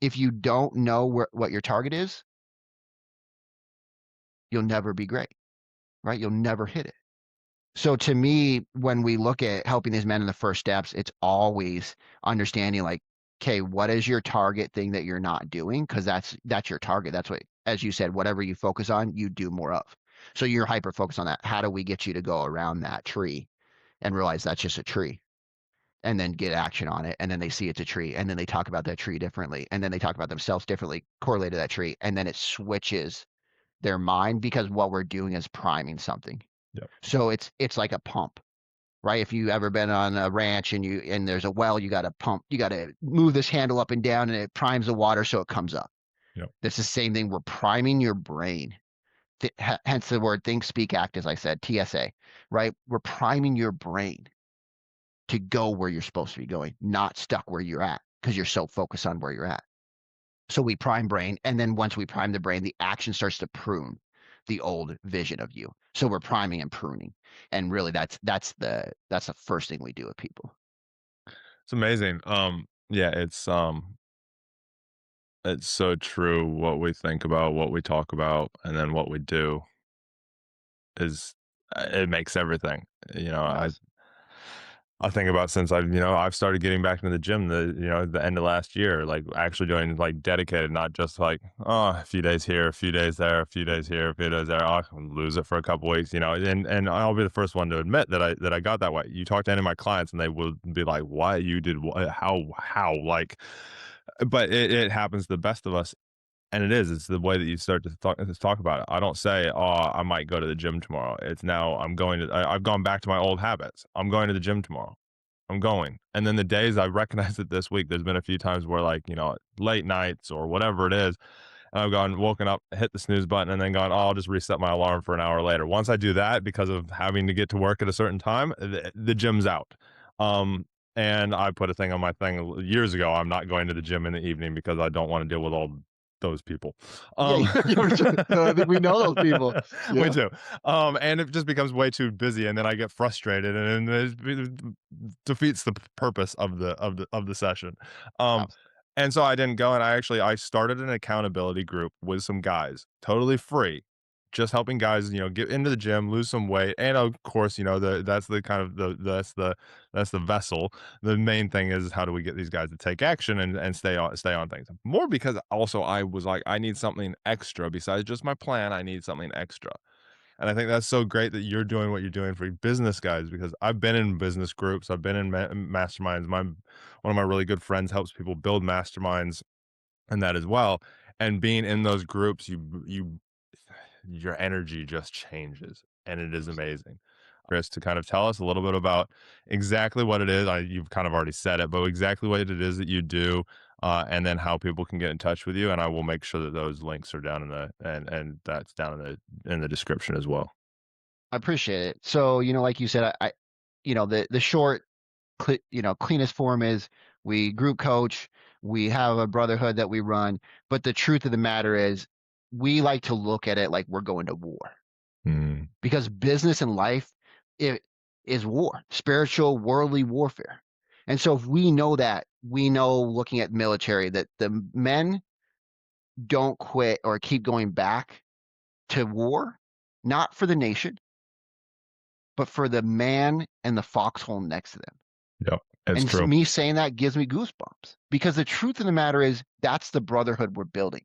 If you don't know what your target is, you'll never be great, right? You'll never hit it. So to me, when we look at helping these men in the first steps, it's always understanding like, okay, what is your target thing that you're not doing? Because that's your target. That's what, as you said, whatever you focus on, you do more of. So you're hyper focused on that. How do we get you to go around that tree and realize that's just a tree? And then get action on it. And then they see it's a tree. And then they talk about that tree differently. And then they talk about themselves differently, correlated to that tree. And then it switches their mind because what we're doing is priming something. Yep. So it's like a pump, right? If you ever been on a ranch and there's a well, you got to pump, you got to move this handle up and down and it primes the water so it comes up. Yep. That's the same thing. We're priming your brain. Hence the word think, speak, act, as I said, TSA, right? We're priming your brain to go where you're supposed to be going, not stuck where you're at because you're so focused on where you're at. So we prime brain. And then once we prime the brain, the action starts to prune the old vision of you. So we're priming and pruning. And really that's the first thing we do with people. It's amazing. Yeah, it's so true. What we think about, what we talk about, and then what we do is it makes everything. You know, I Yes. I think about since I've started getting back into the gym the end of last year, like actually doing like dedicated, not just like, oh, a few days here, a few days there, a few days here, a few days there. I'll lose it for a couple weeks, and I'll be the first one to admit that I got that way. You talk to any of my clients and they will be like, why you did what, how, like, but it happens to the best of us. And it's the way that you start to talk about it. I don't say, "Oh, I might go to the gym tomorrow." It's now I've gone back to my old habits. I'm going to the gym tomorrow. I'm going. And then the days I recognize it this week, there's been a few times where like, late nights or whatever it is, and I've woken up, hit the snooze button, and then gone, oh, I'll just reset my alarm for an hour later. Once I do that, because of having to get to work at a certain time, the gym's out. And I put a thing on my thing years ago. I'm not going to the gym in the evening because I don't want to deal with all those people. Yeah, so I think we know those people. We Yeah. do. And it just becomes way too busy, and then I get frustrated, and it defeats the purpose of the session. Um, Abs- and so I didn't go, and I started an accountability group with some guys, totally free, just helping guys, get into the gym, lose some weight, and of course, that's the kind of that's the vessel. The main thing is how do we get these guys to take action and stay on things. More because also I was like, I need something extra besides just my plan. I need something extra. And I think that's so great that you're doing what you're doing for business guys because I've been in business groups, I've been in masterminds. One of my really good friends helps people build masterminds and that as well. And being in those groups, your energy just changes, and it is amazing. Chris, to kind of tell us a little bit about exactly what it is. You've kind of already said it, but exactly what it is that you do, and then how people can get in touch with you. And I will make sure that those links are down in the and that's down in the description as well. I appreciate it. So, like you said, the short, cleanest form is we group coach, we have a brotherhood that we run, but the truth of the matter is we like to look at it like we're going to war Mm, because business and life it is war, spiritual, worldly warfare. And so if we know that, we know looking at military that the men don't quit or keep going back to war, not for the nation, but for the man and the foxhole next to them. yep, it's And true. me saying that gives me goosebumps because the truth of the matter is that's the brotherhood we're building.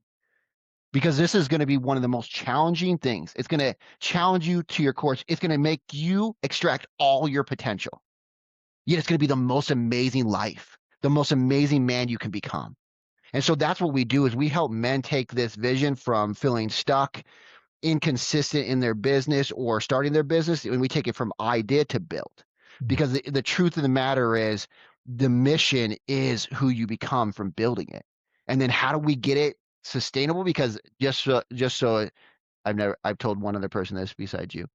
Because this is going to be one of the most challenging things. It's going to challenge you to your core. It's going to make you extract all your potential. Yet it's going to be the most amazing life, the most amazing man you can become. And so that's what we do is we help men take this vision from feeling stuck, inconsistent in their business or starting their business, and we take it from idea to build. Mm, Because the truth of the matter is the mission is who you become from building it. And then how do we get it sustainable? Because just so I've told one other person this besides you,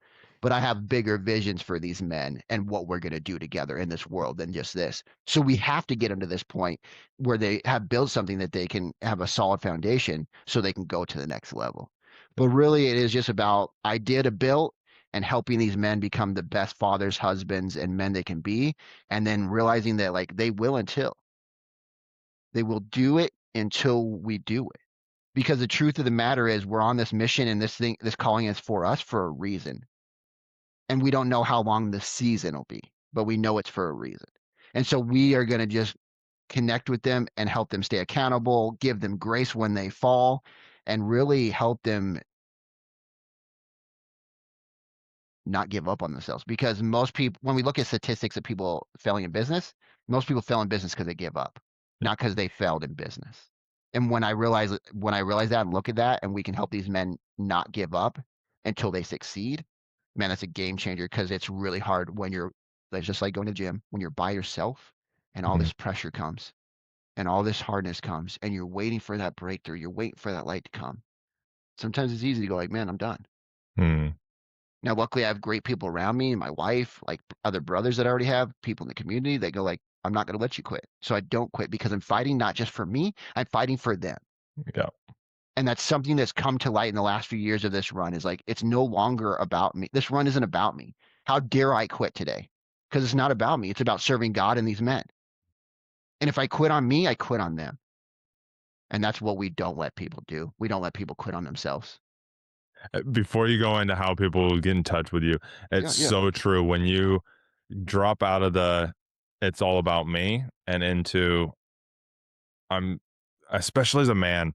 but I have bigger visions for these men and what we're going to do together in this world than just this. So we have to get them to this point where they have built something that they can have a solid foundation so they can go to the next level. But really, it is just about idea to build and helping these men become the best fathers, husbands, and men they can be, and then realizing that like they will do it until we do it. Because the truth of the matter is we're on this mission and this calling is for us for a reason. And we don't know how long the season will be, but we know it's for a reason. And so we are going to just connect with them and help them stay accountable, give them grace when they fall, and really help them not give up on themselves. Because most people, when we look at statistics of people failing in business, most people fail in business because they give up, not because they failed in business. And when I realize that and look at that, and we can help these men not give up until they succeed, man, that's a game changer because it's really hard when it's just like going to the gym, when you're by yourself and all Mhm. this pressure comes and all this hardness comes and you're waiting for that breakthrough, you're waiting for that light to come. Sometimes it's easy to go like, man, I'm done. Mm. Now, luckily, I have great people around me, my wife, like other brothers that I already have, people in the community. They go like, I'm not going to let you quit. So I don't quit because I'm fighting not just for me, I'm fighting for them. Yeah. And that's something that's come to light in the last few years of this run is like, it's no longer about me. This run isn't about me. How dare I quit today? Because it's not about me. It's about serving God and these men. And if I quit on me, I quit on them. And that's what we don't let people do. We don't let people quit on themselves. Before you go into how people get in touch with you, it's Yeah, yeah, so true. When you drop out of the "it's all about me" and into I'm especially as a man,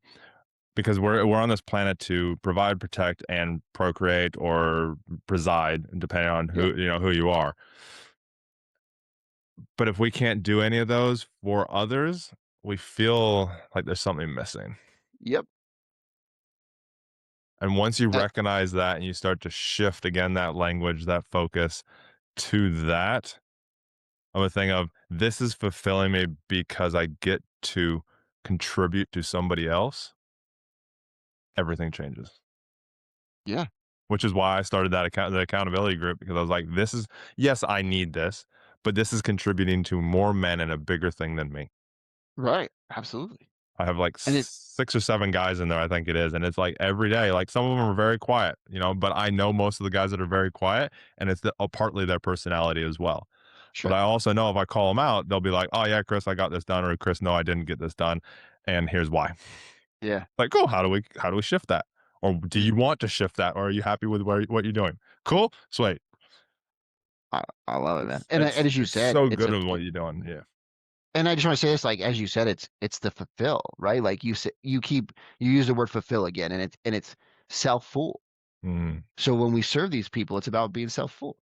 because we're on this planet to provide, protect, and procreate or preside, depending on yep, who you are. But if we can't do any of those for others, we feel like there's something missing. yep. And once you Uh, recognize that and you start to shift again that language, that focus to that of a thing of this is fulfilling me because I get to contribute to somebody else, everything changes. yeah, Which is why I started the accountability group because I was like, this is yes, I need this, but this is contributing to more men in a bigger thing than me. right. Absolutely. I have like And it, 6 or 7 guys in there, I think it is, and it's like every day, like some of them are very quiet, but I know most of the guys that are very quiet, and it's partly their personality as well. But sure. I also know if I call them out, they'll be like, "Oh yeah, Chris, I got this done," or "Chris, no, I didn't get this done, and here's why." Yeah. Like, "Cool, how do we shift that?" Or do you want to shift that, or are you happy with what you're doing? Cool, sweet. I love it, man. It's And it's as you it's said, so good at what you're doing. Yeah. and I just want to say this, like as you said, it's the fulfill, right? Like you use the word fulfill again, and it's self-full. Mm, So when we serve these people, it's about being self-full.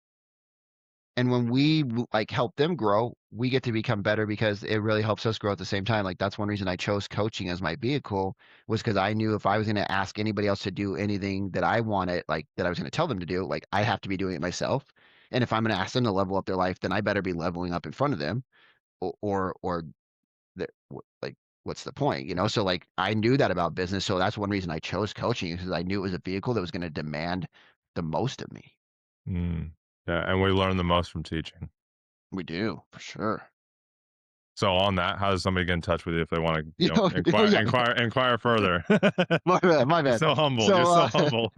And when we like help them grow, we get to become better because it really helps us grow at the same time. Like that's one reason I chose coaching as my vehicle was because I knew if I was going to ask anybody else to do anything that I wanted, like that I was going to tell them to do, like I have to be doing it myself. And if I'm going to ask them to level up their life, then I better be leveling up in front of them or the, like what's the point, so like I knew that about business, so that's one reason I chose coaching because I knew it was a vehicle that was going to demand the most of me. mm. Yeah, and we learn the most from teaching. We do for sure. So on that, how does somebody get in touch with you if they wanna, inquire Yeah, inquire further? my bad, my You're bad. so humble, you're So so humble.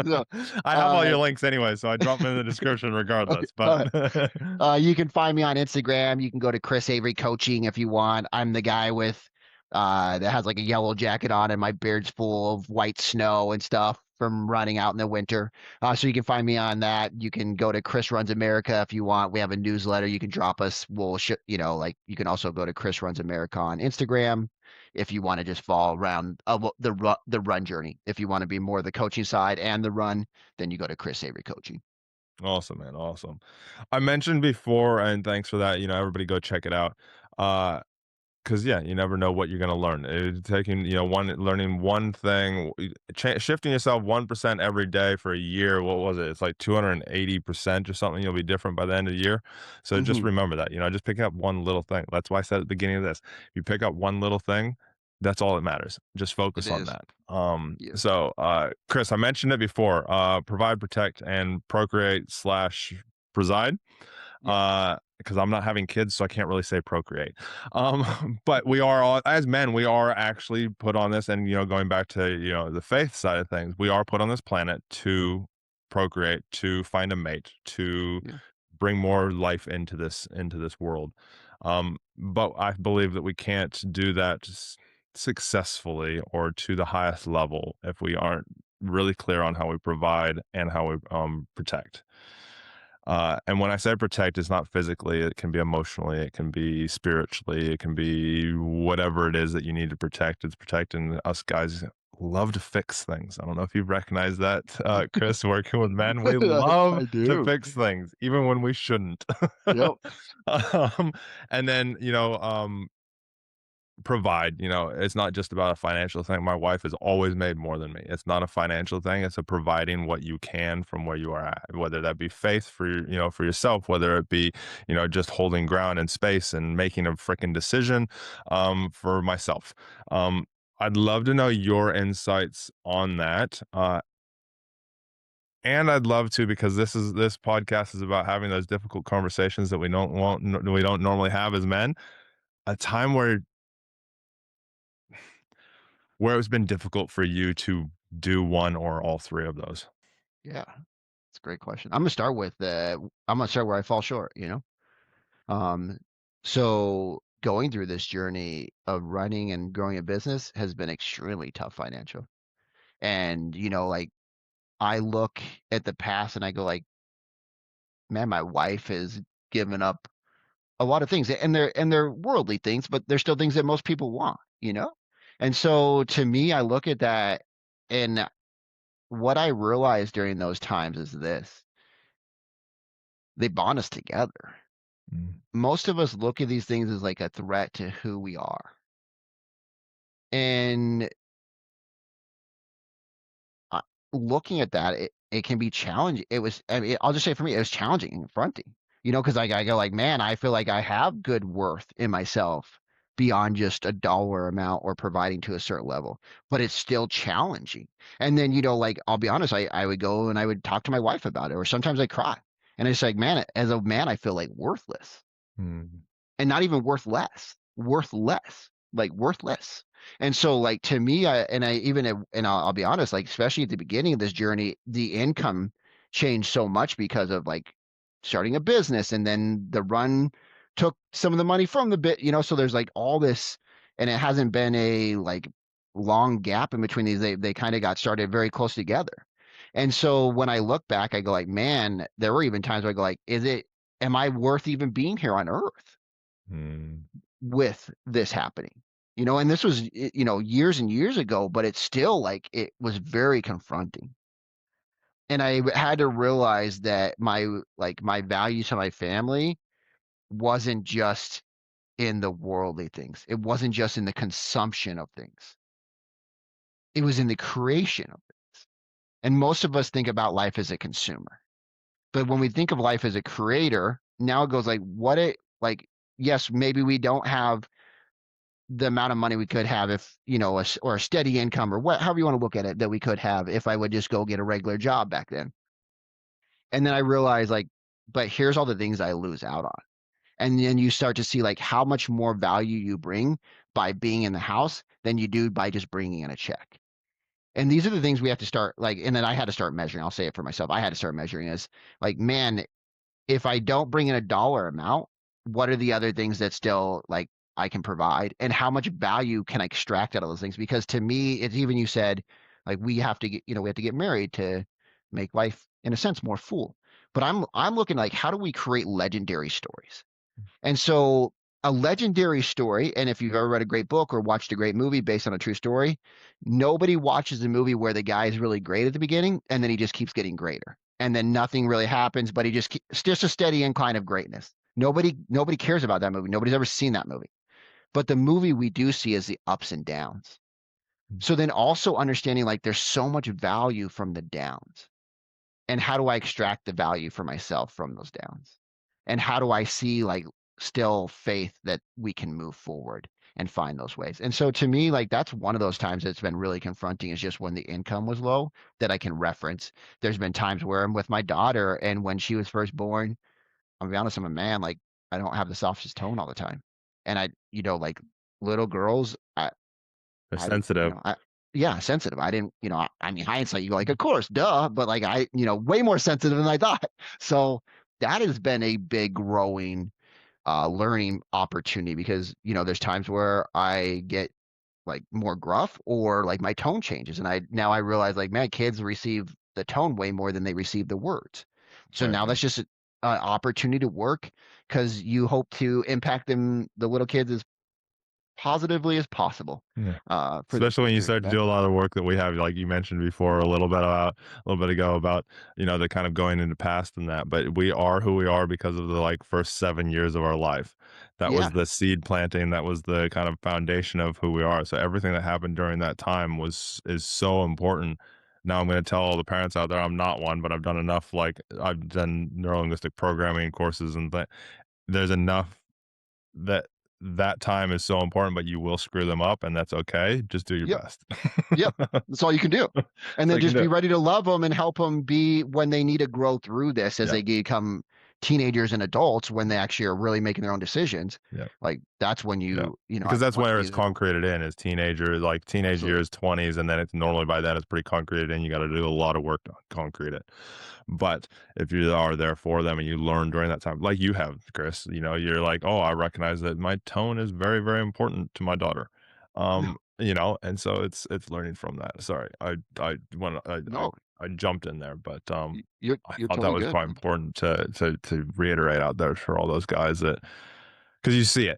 so I have all uh your links anyway, so I drop them in the description okay, regardless, but all right. You can find me on Instagram. You can go to Chris Avery Coaching if you want. I'm the guy with that has like a yellow jacket on and my beard's full of white snow and stuff from running out in the winter. So you can find me on that. You can go to Chris Runs America if you want. We have a newsletter. You can drop us. Like you can also go to Chris Runs America on Instagram if you want to just follow around the run journey. If you want to be more the coaching side and the run, then you go to Chris Avery Coaching. awesome, man, awesome. I mentioned before, and thanks for that, everybody go check it out. Uh 'Cause, yeah, you never know what you're gonna learn. Taking, learning one thing, shifting yourself 1% every day for a year, what was it? It's like 280% or something, you'll be different by the end of the year. So just Hmm. remember that, just pick up one little thing. That's why I said at the beginning of this, you pick up one little thing, That's all that matters. Just It focus on is. that. Yeah. Chris, I mentioned it before. Provide, protect, and procreate slash preside. Yeah. Because I'm not having kids, so I can't really say procreate. But we are all, as men, we are actually put on this, and going back to the faith side of things, we are put on this planet to procreate, to find a mate, to Yeah. bring more life into this world. But I believe that we can't do that successfully or to the highest level if we aren't really clear on how we provide and how we protect. And when I say protect, it's not physically, it can be emotionally, it can be spiritually, it can be whatever it is that you need to protect. It's protecting us guys love to fix things. I don't know if you recognize that, Chris, working with men. We love I to do. fix things, even when we shouldn't. Yep. um, and then, provide. It's not just about a financial thing. My wife has always made more than me. It's not a financial thing. It's a providing what you can from where you are at, whether that be faith for for yourself, whether it be just holding ground in space and making a freaking decision for myself. I'd love to know your insights on that. And I'd love to, because this podcast is about having those difficult conversations that we don't normally have as men. A time where it's been difficult for you to do one or all three of those. Yeah. It's a great question. I'm gonna start where I fall short. Um, so going through this journey of running and growing a business has been extremely tough financial. And, like I look at the past and I go like, man, my wife has given up a lot of things and they're worldly things, but they're still things that most people want. And so to me, I look at that and what I realized during those times is this: they bond us together. Mm, Most of us look at these things as like a threat to who we are. And uh, looking at that, it can be challenging. I mean, I'll just say for me, it was challenging and confronting, because I go like, man, I feel like I have good worth in myself beyond just a dollar amount or providing to a certain level, but it's still challenging. And then, like, I'll be honest, I would go and I would talk to my wife about it, or sometimes I cry. And it's like, man, as a man, I feel like worthless. mm, And not even worthless, like worthless. And so, like to me, I'll be honest, like especially at the beginning of this journey, the income changed so much because of like starting a business, and then the run took some of the money from the bit. So there's like all this, and it hasn't been a like long gap in between these. They kind of got started very close together. And so when I look back, I go like, man, there were even times where I go like, am I worth even being here on earth mm, with this happening? And this was, years and years ago, but it's still like it was very confronting. And I had to realize that my value to my family wasn't just in the worldly things. It wasn't just in the consumption of things. It was in the creation of things. And most of us think about life as a consumer. But when we think of life as a creator, now it goes like, yes, maybe we don't have the amount of money we could have if, or a steady income, or however you want to look at it, that we could have if I would just go get a regular job back then. And then I realized like, but here's all the things I lose out on. And then you start to see like how much more value you bring by being in the house than you do by just bringing in a check. And these are the things we have to start like, and then I had to start measuring. I'll say it for myself. I had to start measuring as like, man, if I don't bring in a dollar amount, what are the other things that still like I can provide, and how much value can I extract out of those things? Because to me, it's even you said like we have to get married to make life in a sense more full. But I'm looking like how do we create legendary stories? And so a legendary story, and if you've ever read a great book or watched a great movie based on a true story, nobody watches a movie where the guy is really great at the beginning and then he just keeps getting greater. And then nothing really happens, but it's just a steady incline of greatness. Nobody cares about that movie. Nobody's ever seen that movie. But the movie we do see is the ups and downs. So then also understanding like there's so much value from the downs. And how do I extract the value for myself from those downs? And how do I see like still faith that we can move forward and find those ways. And so to me, like that's one of those times that's been really confronting is just when the income was low that I can reference. There's been times where I'm with my daughter and when she was first born, I'll be honest, I'm a man, like I don't have the softest tone all the time. And like little girls, They're I didn't, sensitive. yeah, sensitive. I didn't, I mean, hindsight, you go like, of course, duh, but like way more sensitive than I thought. So that has been a big growing learning opportunity because there's times where I get like more gruff or like my tone changes and I realize like man kids receive the tone way more than they receive the words, so Right. now that's just an opportunity to work because you hope to impact the little kids as positively as possible Yeah. for the Especially when you future. start to do a lot of the work that we have, like you mentioned before, a little bit ago about, the kind of going into past and that. But we are who we are because of the like first 7 years of our life. That was Yeah, the seed planting. That was the kind of foundation of who we are. So everything that happened during that time is so important. Now I'm going to tell all the parents out there, I'm not one, but I've done enough. Like I've done neurolinguistic programming courses, and there's enough that that time is so important, but you will screw them up, and that's okay. Just do your yep, best. yep, that's all you can do. And So then you can just do be it. ready to love them and help them be when they need to grow through this as Yeah, they become teenagers and adults when they actually are really making their own decisions. yeah, Like that's when yeah. I Because that's want to where be it's there. concreted in is teenager, like teenage Absolutely. years, 20s, and then it's normally by then it's pretty concreted in. You got to do a lot of work to concrete it. But if you are there for them and you learn during that time, like you have, Chris, you're like, oh, I recognize that my tone is very, very important to my daughter. Yeah. And so it's learning from that. Sorry, I went No, I jumped in there, but I you're thought that totally was good, quite man. important to reiterate out there for all those guys that because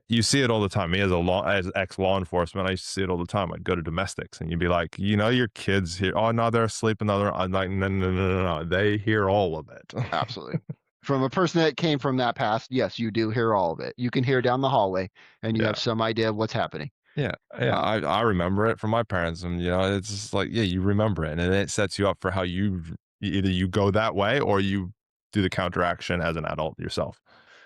you see it all the time. Me as ex law enforcement, I used to see it all the time. I'd go to domestics, and you'd be like, your kids here. Oh no, they're asleep in the other. I'm like, no, no, no, no, no. They hear all of it. Absolutely. From a person that came from that past, yes, you do hear all of it. You can hear down the hallway and you Yeah, have some idea of what's happening. yeah, yeah. Um, I remember it from my parents, and it's just like, yeah, you remember it, and then it sets you up for how either you go that way or you do the counteraction as an adult yourself.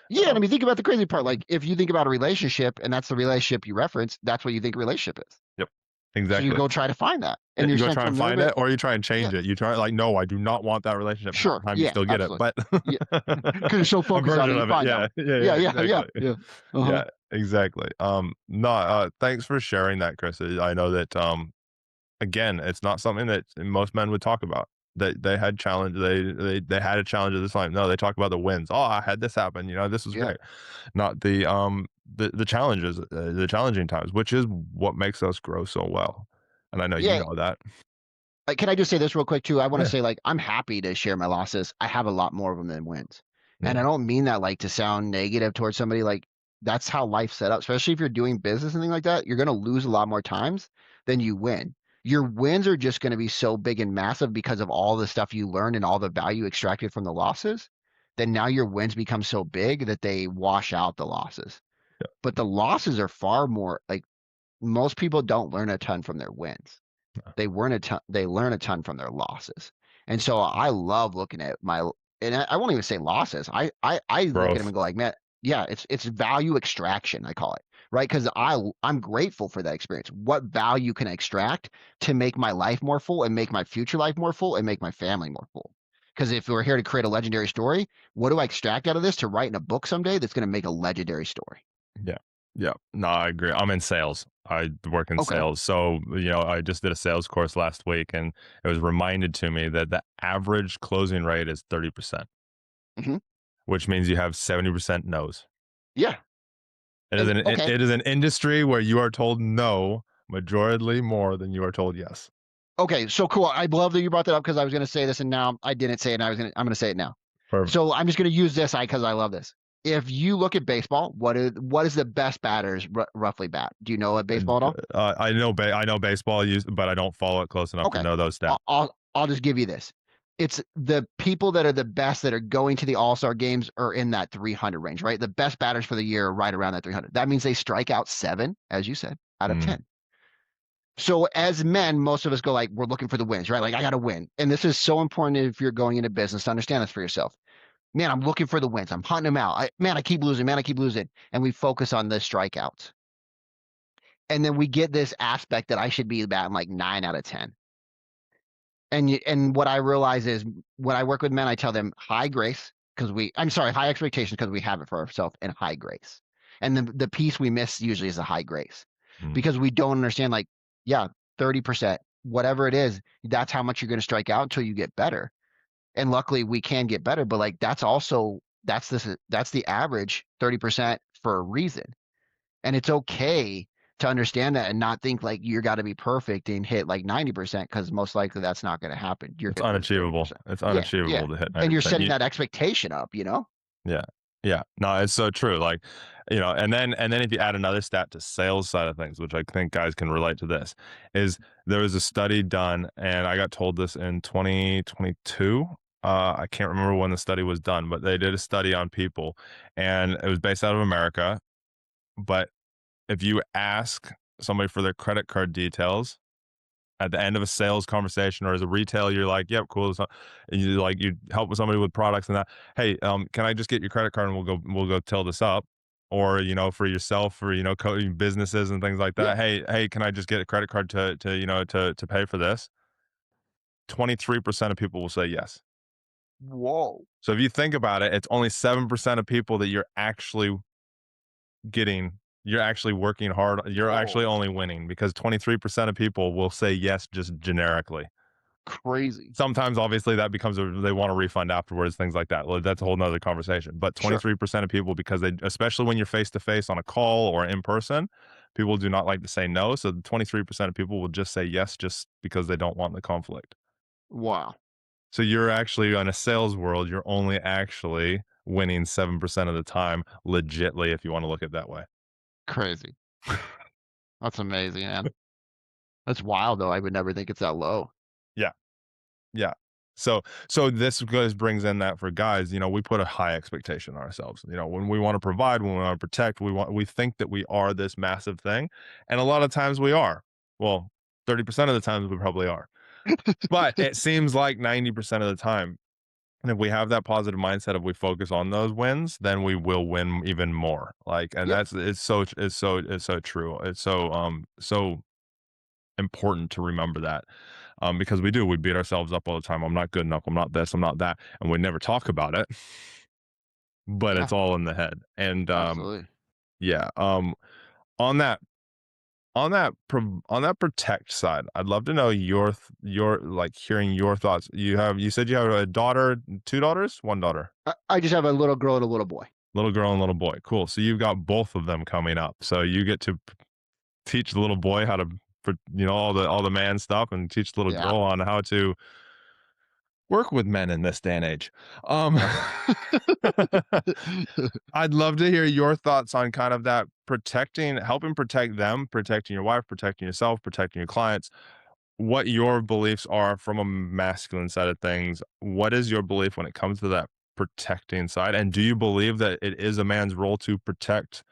yeah, and I Um, mean, think about the crazy part. Like, if you think about a relationship and that's the relationship you reference, that's what you think a relationship is. yep, So you exactly. go try to find that. Yeah, And you're you go strength try and from there, find but it, or you try and yeah, change it. You try like, no, I do not want that relationship. Half sure. the time you Yeah, still get it, absolutely. but Yeah. Because you're so a focused on version it, you of it. find out. Yeah, yeah, Yeah, yeah, yeah, yeah, exactly. yeah. Uh-huh. Yeah, exactly. No, thanks for sharing that, Chris. I know that again, it's not something that most men would talk about. They had challenge. They had a challenge at this time. No, they talk about the wins. Oh, I had this happen. This was Yeah. great. Not the challenges, the challenging times, which is what makes us grow so well. And I know you Yeah. know that. Can I just say this real quick too? I want to Yeah, say like I'm happy to share my losses. I have a lot more of them than wins. And yeah, I don't mean that like to sound negative towards somebody. Like that's how life's set up, especially if you're doing business and things like that. You're going to lose a lot more times than you win. Your wins are just going to be so big and massive because of all the stuff you learned and all the value extracted from the losses. Then now your wins become so big that they wash out the losses. But the losses are far more like most people don't learn a ton from their wins. yeah. They learn a ton from their losses. And so I love looking at and I won't even say losses. I look at them Growth. and go like, man, yeah, it's value extraction, I call it. Right? Because I'm grateful for that experience. What value can I extract to make my life more full and make my future life more full and make my family more full? Because if we're here to create a legendary story, what do I extract out of this to write in a book someday that's going to make a legendary story? Yeah. Yeah. No, I agree. I'm in sales. I work in Okay. sales. So, I just did a sales course last week and it was reminded to me that the average closing rate is 30%, Hmm. which means you have 70% no's. Yeah. And okay. It is an industry where you are told no majority more than you are told yes. Okay, so cool. I love that you brought that up because I was going to say this and now I didn't say it. And I'm going to say it now. Perfect. So I'm just going to use this because I love this. If you look at baseball, what is the best batters roughly bat? Do you know at baseball at all? I know baseball, but I don't follow it close enough to Okay, know those stats. I'll just give you this. It's the people that are the best that are going to the All-Star games are in that 300 range, right? The best batters for the year are right around that 300. That means they strike out seven, as you said, out of Mm, 10. So as men, most of us go like, we're looking for the wins, right? Like I got to win. And this is so important if you're going into business to understand this for yourself. Man, I'm looking for the wins. I'm hunting them out. Man, I keep losing. Man, I keep losing. And we focus on the strikeouts. And then we get this aspect that I should be batting like 9 out of 10. And what I realize is when I work with men, I tell them high grace because I'm sorry, high expectations because we have it for ourselves, and high grace. And the piece we miss usually is the high grace Mm. because we don't understand, like, yeah, 30%, whatever it is, that's how much you're going to strike out until you get better. And luckily we can get better, but like that's the average 30% for a reason. And it's okay to understand that and not think like you got to be perfect and hit like 90% because most likely that's not going to happen. You're It's going to lose unachievable. 30%. It's Yeah, yeah. unachievable to hit And you're 90%. setting that expectation up, you know? Yeah. Yeah. No, it's so true. Like, and then if you add another stat to sales side of things, which I think guys can relate to this, is there was a study done, and I got told this in 2022. I can't remember when the study was done, but they did a study on people, and it was based out of America. But if you ask somebody for their credit card details, at the end of a sales conversation or as a retail, you're like, "Yep, cool." And you help with somebody with products and that. Hey, can I just get your credit card and we'll go till this up, or for yourself for businesses and things like Yeah. that. Hey, can I just get a credit card to pay for this? 23% of people will say yes. Whoa. So if you think about it, it's only 7% of people that getting. You're actually working hard. You're actually Whoa. only winning because 23% of people will say yes just generically. Crazy. Sometimes, obviously, that becomes they want a refund afterwards, things like that. Well, that's a whole nother conversation. But Sure. 23% of people, because especially when you're face to face on a call or in person, people do not like to say no. So 23% of people will just say yes just because they don't want the conflict. Wow. So you're actually in a sales world, you're only actually winning 7% of the time, legitly, if you want to look at it that way. Crazy. That's amazing, man. That's wild though. I would never think it's that low. Yeah. Yeah. So this goes brings in that for guys, we put a high expectation on ourselves. When we want to provide, when we want to protect, we think that we are this massive thing. And a lot of times we are. Well, 30% of the times we probably are. But it seems like 90% of the time. And if we have that positive mindset, if we focus on those wins, then we will win even more. Like, and Yeah. it's so true. It's so important to remember that, because we beat ourselves up all the time. I'm not good enough. I'm not this. I'm not that, and we never talk about it. But Yeah. it's all in the head. And Absolutely. yeah, on that on that protect side, I'd love to know your like hearing your thoughts. You said you have a daughter, two daughters, one daughter, I just have a little girl and a little boy. little girl and little boy. Cool. So you've got both of them coming up. So you get to teach the little boy how to, all the man stuff, and teach the little Yeah. girl on how to work with men in this day and age. Um, Yeah. I'd love to hear your thoughts on kind of that protecting, helping protect them, protecting your wife, protecting yourself, protecting your clients. What your beliefs are from a masculine side of things. What is your belief when it comes to that protecting side? And do you believe that it is a man's role to protect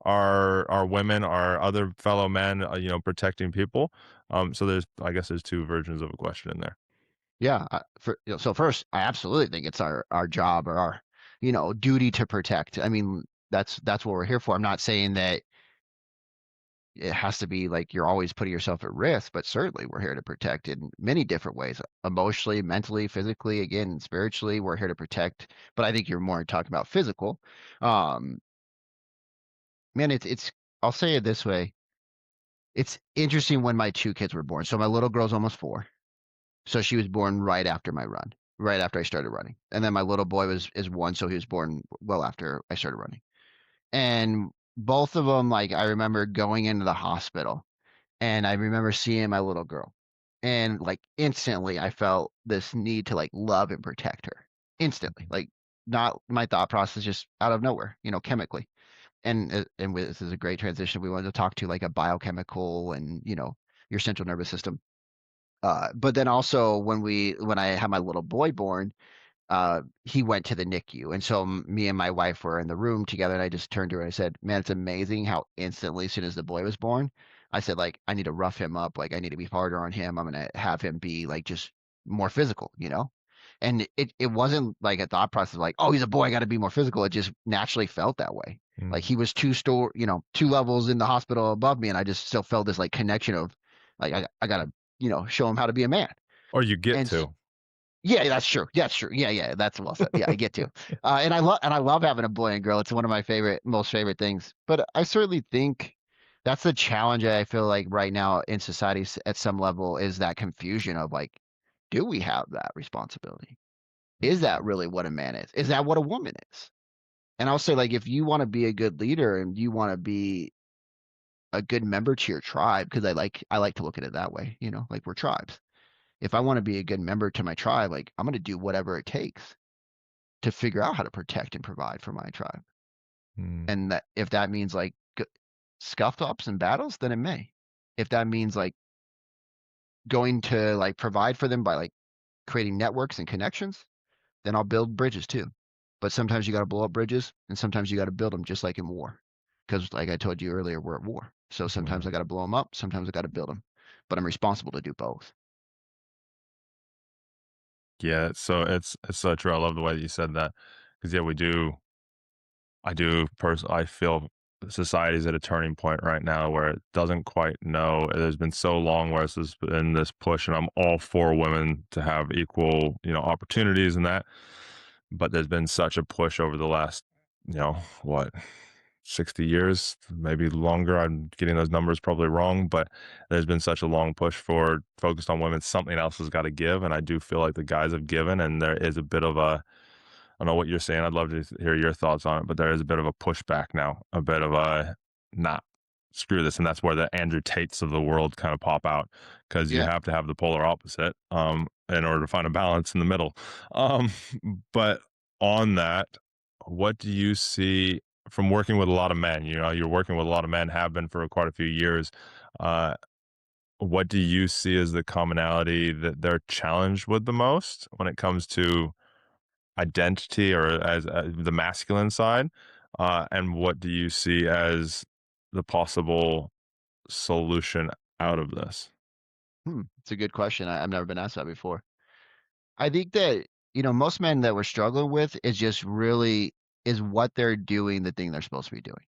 our women, our other fellow men, protecting people? So I guess there's two versions of a question in there. Yeah. So first, I absolutely think it's our job or our, duty to protect. I mean, that's what we're here for. I'm not saying that it has to be like you're always putting yourself at risk, but certainly we're here to protect in many different ways, emotionally, mentally, physically, again, spiritually, we're here to protect. But I think you're more talking about physical. Um, Man, I'll say it this way. It's interesting when my two kids were born. So my little girl's almost 4. So she was born right after my run, right after I started running. And then my little boy is 1, so he was born well after I started running. And both of them, like I remember going into the hospital and I remember seeing my little girl. And like instantly I felt this need to like love and protect her. Instantly. Like not my thought process, just out of nowhere, chemically. And this is a great transition. We wanted to talk to like a biochemical and your central nervous system. But then also when I had my little boy born, he went to the NICU, and so me and my wife were in the room together, and I just turned to her and I said, "Man, it's amazing how instantly, as soon as the boy was born, I said like I need to rough him up, like I need to be harder on him. I'm gonna have him be like just more physical." And it wasn't like a thought process like, oh, he's a boy, I got to be more physical. It just naturally felt that way. Like Mm. he was two levels in the hospital above me, and I just still felt this like connection of like I gotta show him how to be a man. Or you get And to. yeah, that's true. That's true. Yeah, yeah, that's well said. Yeah, I get to. And I love having a boy and girl. It's one of my most favorite things. But I certainly think that's the challenge I feel like right now in society at some level is that confusion of like, do we have that responsibility? Is that really what a man is? Is that what a woman is? And I'll say like if you want to be a good leader and you want to be a good member to your tribe, because I like to look at it that way, like we're tribes. If I want to be a good member to my tribe, like I'm going to do whatever it takes to figure out how to protect and provide for my tribe. Mm. And that if that means like scuffed ups and battles, then it may. If that means like going to like provide for them by like creating networks and connections, then I'll build bridges too. But sometimes you got to blow up bridges and sometimes you got to build them just like in war. Because like I told you earlier, we're at war. So sometimes I Right. got to blow them up, sometimes I got to build them. But I'm responsible to do both. Yeah, so it's so true. I love the way that you said that because yeah, we do. I do personally. I feel society's at a turning point right now where it doesn't quite know. There's been so long where there's been this push, and I'm all for women to have equal, opportunities and that. But there's been such a push over the last, what, 60 years, maybe longer. I'm getting those numbers probably wrong, but there's been such a long push for focused on women. Something else has got to give, and I do feel like the guys have given, and there is a bit of a I know what you're saying. I'd love to hear your thoughts on it, but there is a bit of a pushback now, a bit of a not screw this, and that's where the Andrew Tates of the world kind of pop out because you Yeah. have to have the polar opposite in order to find a balance in the middle. Um, but on that, what do you see from working with a lot of men? You're working with a lot of men, have been for quite a few years. Uh, what do you see as the commonality that they're challenged with the most when it comes to identity or as the masculine side? And what do you see as the possible solution out of this? It's a good question. I've never been asked that before. I think that, most men that we're struggling with is just really is what they're doing the thing they're supposed to be doing.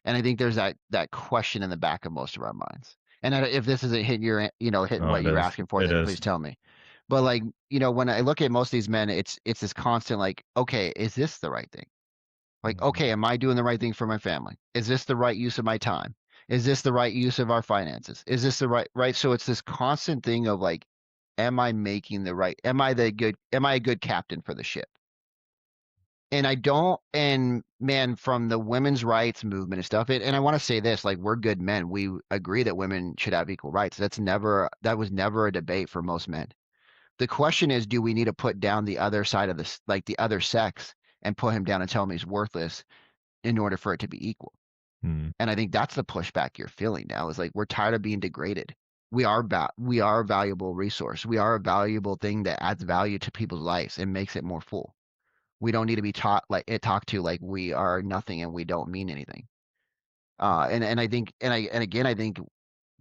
And I think there's that question in the back of most of our minds. And if this isn't hitting hitting Oh, what it you're is. asking for, It then is. please tell me. But like, when I look at most of these men, it's this constant like, okay, is this the right thing? Like, Mhm. okay, am I doing the right thing for my family? Is this the right use of my time? Is this the right use of our finances? Is this the right? So it's this constant thing of like, am I a good captain for the ship? And I don't, and man, from the women's rights movement and stuff, and I want to say this, like we're good men. We agree that women should have equal rights. That was never a debate for most men. The question is, do we need to put down the other side of this, like the other sex, and put him down and tell him he's worthless in order for it to be equal? Mm, And I think that's the pushback you're feeling now is like we're tired of being degraded. We are a valuable resource. We are a valuable thing that adds value to people's lives and makes it more full. We don't need to be talked to like we are nothing and we don't mean anything. And I think and again I think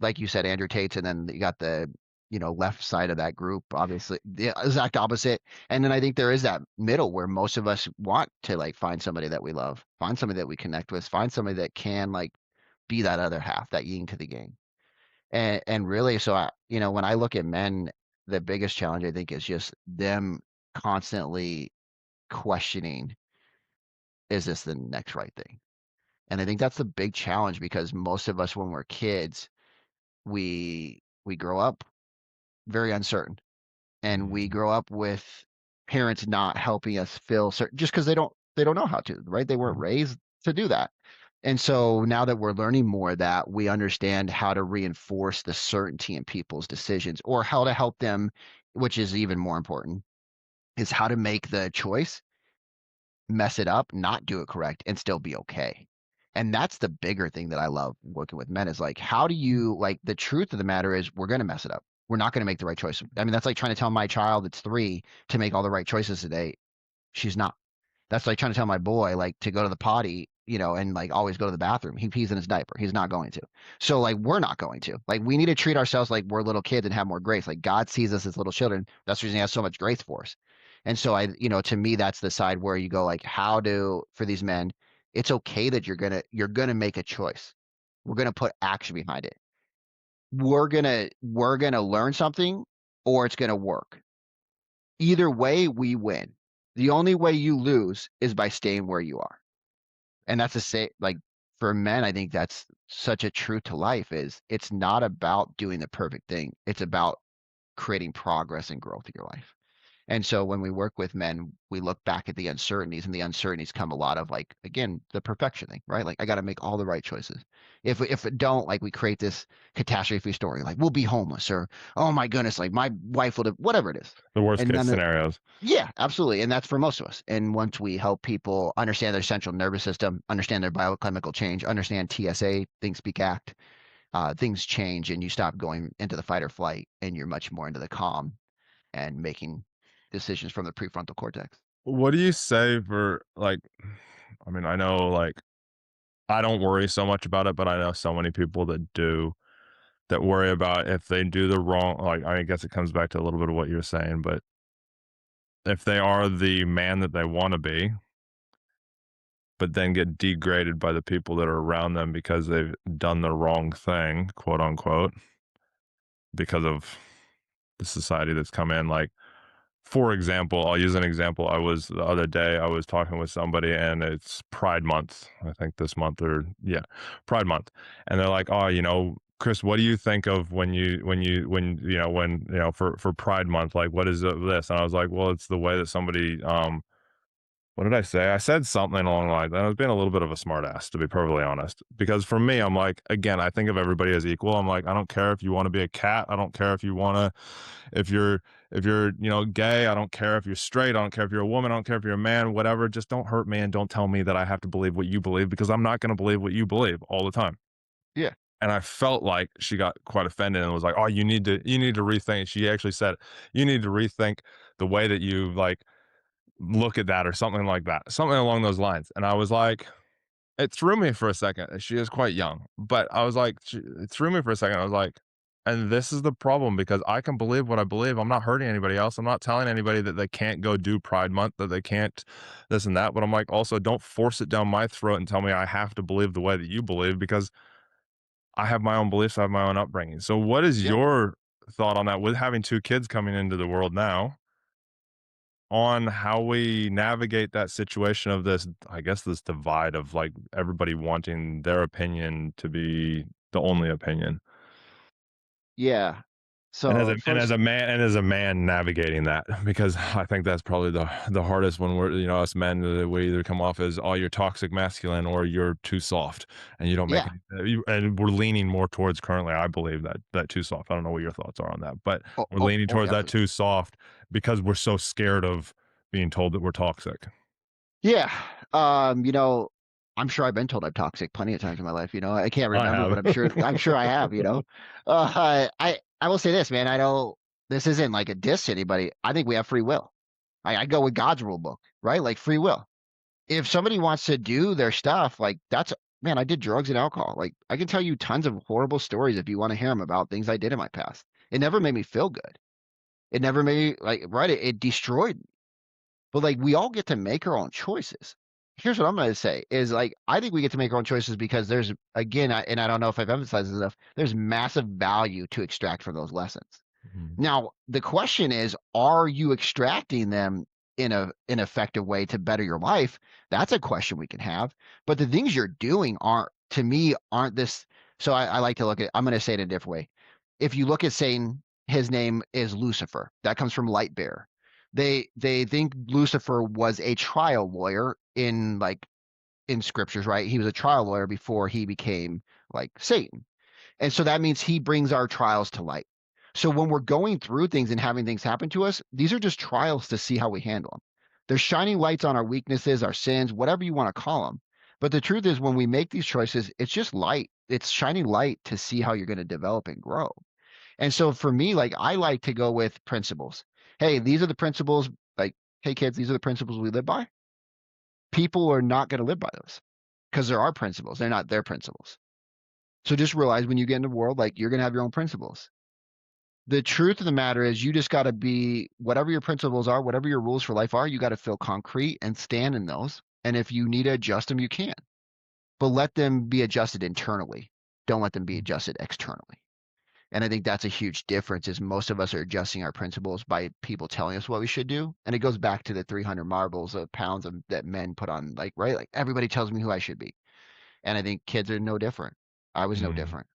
like you said, Andrew Tate's, and then you got the left side of that group, obviously the exact opposite. And then I think there is that middle where most of us want to like find somebody that we love, find somebody that we connect with, find somebody that can like be that other half, that yin to the game. And really, so when I look at men, the biggest challenge I think is just them constantly questioning, is this the next right thing? And I think that's the big challenge because most of us when we're kids, we grow up very uncertain and we mm, grow up with parents not helping us feel certain just because they don't know how to, right? They weren't mm, raised to do that. And so now that we're learning more of that, we understand how to reinforce the certainty in people's decisions or how to help them, which is even more important, is how to make the choice, mess it up, not do it correct, and still be okay. And that's the bigger thing that I love working with men is like, how do you like the truth of the matter is we're going to mess it up. We're not going to make the right choice. I mean, that's like trying to tell my child that's 3 to make all the right choices today. She's not. That's like trying to tell my boy like to go to the potty, and like always go to the bathroom. He pees in his diaper. He's not going to. So like we're not going to. Like we need to treat ourselves like we're little kids and have more grace. Like God sees us as little children. That's the reason he has so much grace for us. And so to me, that's the side where you go like, for these men, it's okay that you're gonna make a choice. We're gonna put action behind it. We're gonna learn something, or it's gonna work. Either way, we win. The only way you lose is by staying where you are. And that's the same, like for men, I think that's such a truth to life is it's not about doing the perfect thing. It's about creating progress and growth in your life. And so when we work with men, we look back at the uncertainties, and the uncertainties come a lot of like, again, the perfection thing, right? Like I got to make all the right choices. If it don't, like we create this catastrophe story, like we'll be homeless, or oh my goodness, like my wife will, whatever it is. The worst And case none of, scenarios. yeah, absolutely. And that's for most of us. And once we help people understand their central nervous system, understand their biochemical change, understand TSA, think, speak, act, things change, and you stop going into the fight or flight, and you're much more into the calm and making decisions from the prefrontal cortex. What do you say for like, I mean, I know like I don't worry so much about it, but I know so many people that do, that worry about if they do the wrong, like, I guess it comes back to a little bit of what you're saying, but if they are the man that they want to be, but then get degraded by the people that are around them because they've done the wrong thing, quote unquote, because of the society that's come in. Like, for example, I'll use an example. The other day, I was talking with somebody and it's Pride Month, I think this month, or yeah, Pride Month. And they're like, oh, Chris, what do you think of for Pride Month, like, what is this? And I was like, well, it's the way that somebody, what did I say? I said something along the lines. I was being a little bit of a smartass, to be perfectly honest. Because for me, I'm like, again, I think of everybody as equal. I'm like, I don't care if you want to be a cat. I don't care if you want to, if you're, gay. I don't care if you're straight. I don't care if you're a woman. I don't care if you're a man. Whatever. Just don't hurt me and don't tell me that I have to believe what you believe, because I'm not going to believe what you believe all the time. Yeah. And I felt like she got quite offended and was like, "Oh, you need to rethink." She actually said, "You need to rethink the way that you like look at that," or something like that, something along those lines. And I was like, it threw me for a second. She is quite young, but I was like, it threw me for a second. I was like, and this is the problem, because I can believe what I believe. I'm not hurting anybody else. I'm not telling anybody that they can't go do Pride Month, that they can't this and that. But I'm like, also, don't force it down my throat and tell me I have to believe the way that you believe, because I have my own beliefs. I have my own upbringing. So, what is Yeah. your thought on that with having two kids coming into the world now, on how we navigate that situation of this, I guess, this divide of like everybody wanting their opinion to be the only opinion. Yeah. And as a So and as first, a man and as a man navigating that, because I think that's probably the hardest when we're, us men, we either come off as, oh, you're toxic masculine, or you're too soft and you don't make yeah. any, and we're leaning more towards currently, I believe, that too soft. I don't know what your thoughts are on that, but Oh, we're oh, leaning oh, towards yeah, that too soft because we're so scared of being told that we're toxic. yeah. I'm sure I've been told I'm toxic plenty of times in my life. I can't I remember, but have. I'm sure I have. I will say this, man. I know this isn't like a diss to anybody. I think we have free will. I go with God's rule book, right? Like free will. If somebody wants to do their stuff, like that's, man, I did drugs and alcohol. Like I can tell you tons of horrible stories if you want to hear them about things I did in my past. It never made me feel good. It never made me like, right. It destroyed me. But like we all get to make our own choices. Here's what I'm going to say is like I think we get to make our own choices because there's again, and I don't know if I've emphasized this enough, there's massive value to extract from those lessons. Mhm. Now, the question is, are you extracting them in an effective way to better your life? That's a question we can have. But the things you're doing aren't, to me, aren't this. So I like to look at, I'm going to say it in a different way. If you look at Satan, his name is Lucifer. That comes from light bearer. They think Lucifer was a trial lawyer in scriptures, right? He was a trial lawyer before he became like Satan. And so that means he brings our trials to light. So when we're going through things and having things happen to us, these are just trials to see how we handle them. They're shining lights on our weaknesses, our sins, whatever you want to call them. But the truth is, when we make these choices, it's just light. It's shining light to see how you're going to develop and grow. And so for me, like I like to go with principles. Hey, these are the principles. Like, hey, kids, these are the principles we live by. People are not going to live by those because there are principles. They're not their principles. So just realize when you get into the world, like you're going to have your own principles. The truth of the matter is you just got to be whatever your principles are, whatever your rules for life are, you got to feel concrete and stand in those. And if you need to adjust them, you can. But let them be adjusted internally. Don't let them be adjusted externally. And I think that's a huge difference is most of us are adjusting our principles by people telling us what we should do. And it goes back to the 300 marbles of pounds of, that men put on, like, right? Like everybody tells me who I should be. And I think kids are no different. I was no Mm, different.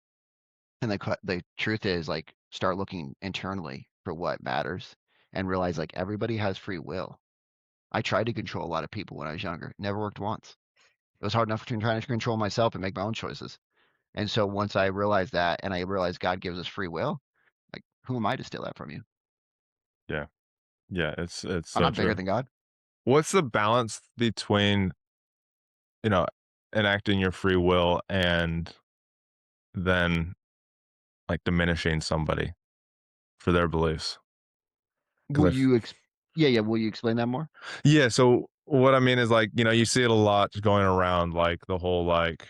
And the truth is like start looking internally for what matters and realize like everybody has free will. I tried to control a lot of people when I was younger. Never worked once. It was hard enough to try to control myself and make my own choices. And so once I realized that and I realized God gives us free will, like who am I to steal that from you? yeah. Yeah, it's I'm so not bigger true. than God. What's the balance between, you know, enacting your free will and then, like, diminishing somebody for their beliefs? Will Because you ex Yeah, yeah, will you explain that more? yeah, so what I mean is, like, you see it a lot going around, like, the whole, like,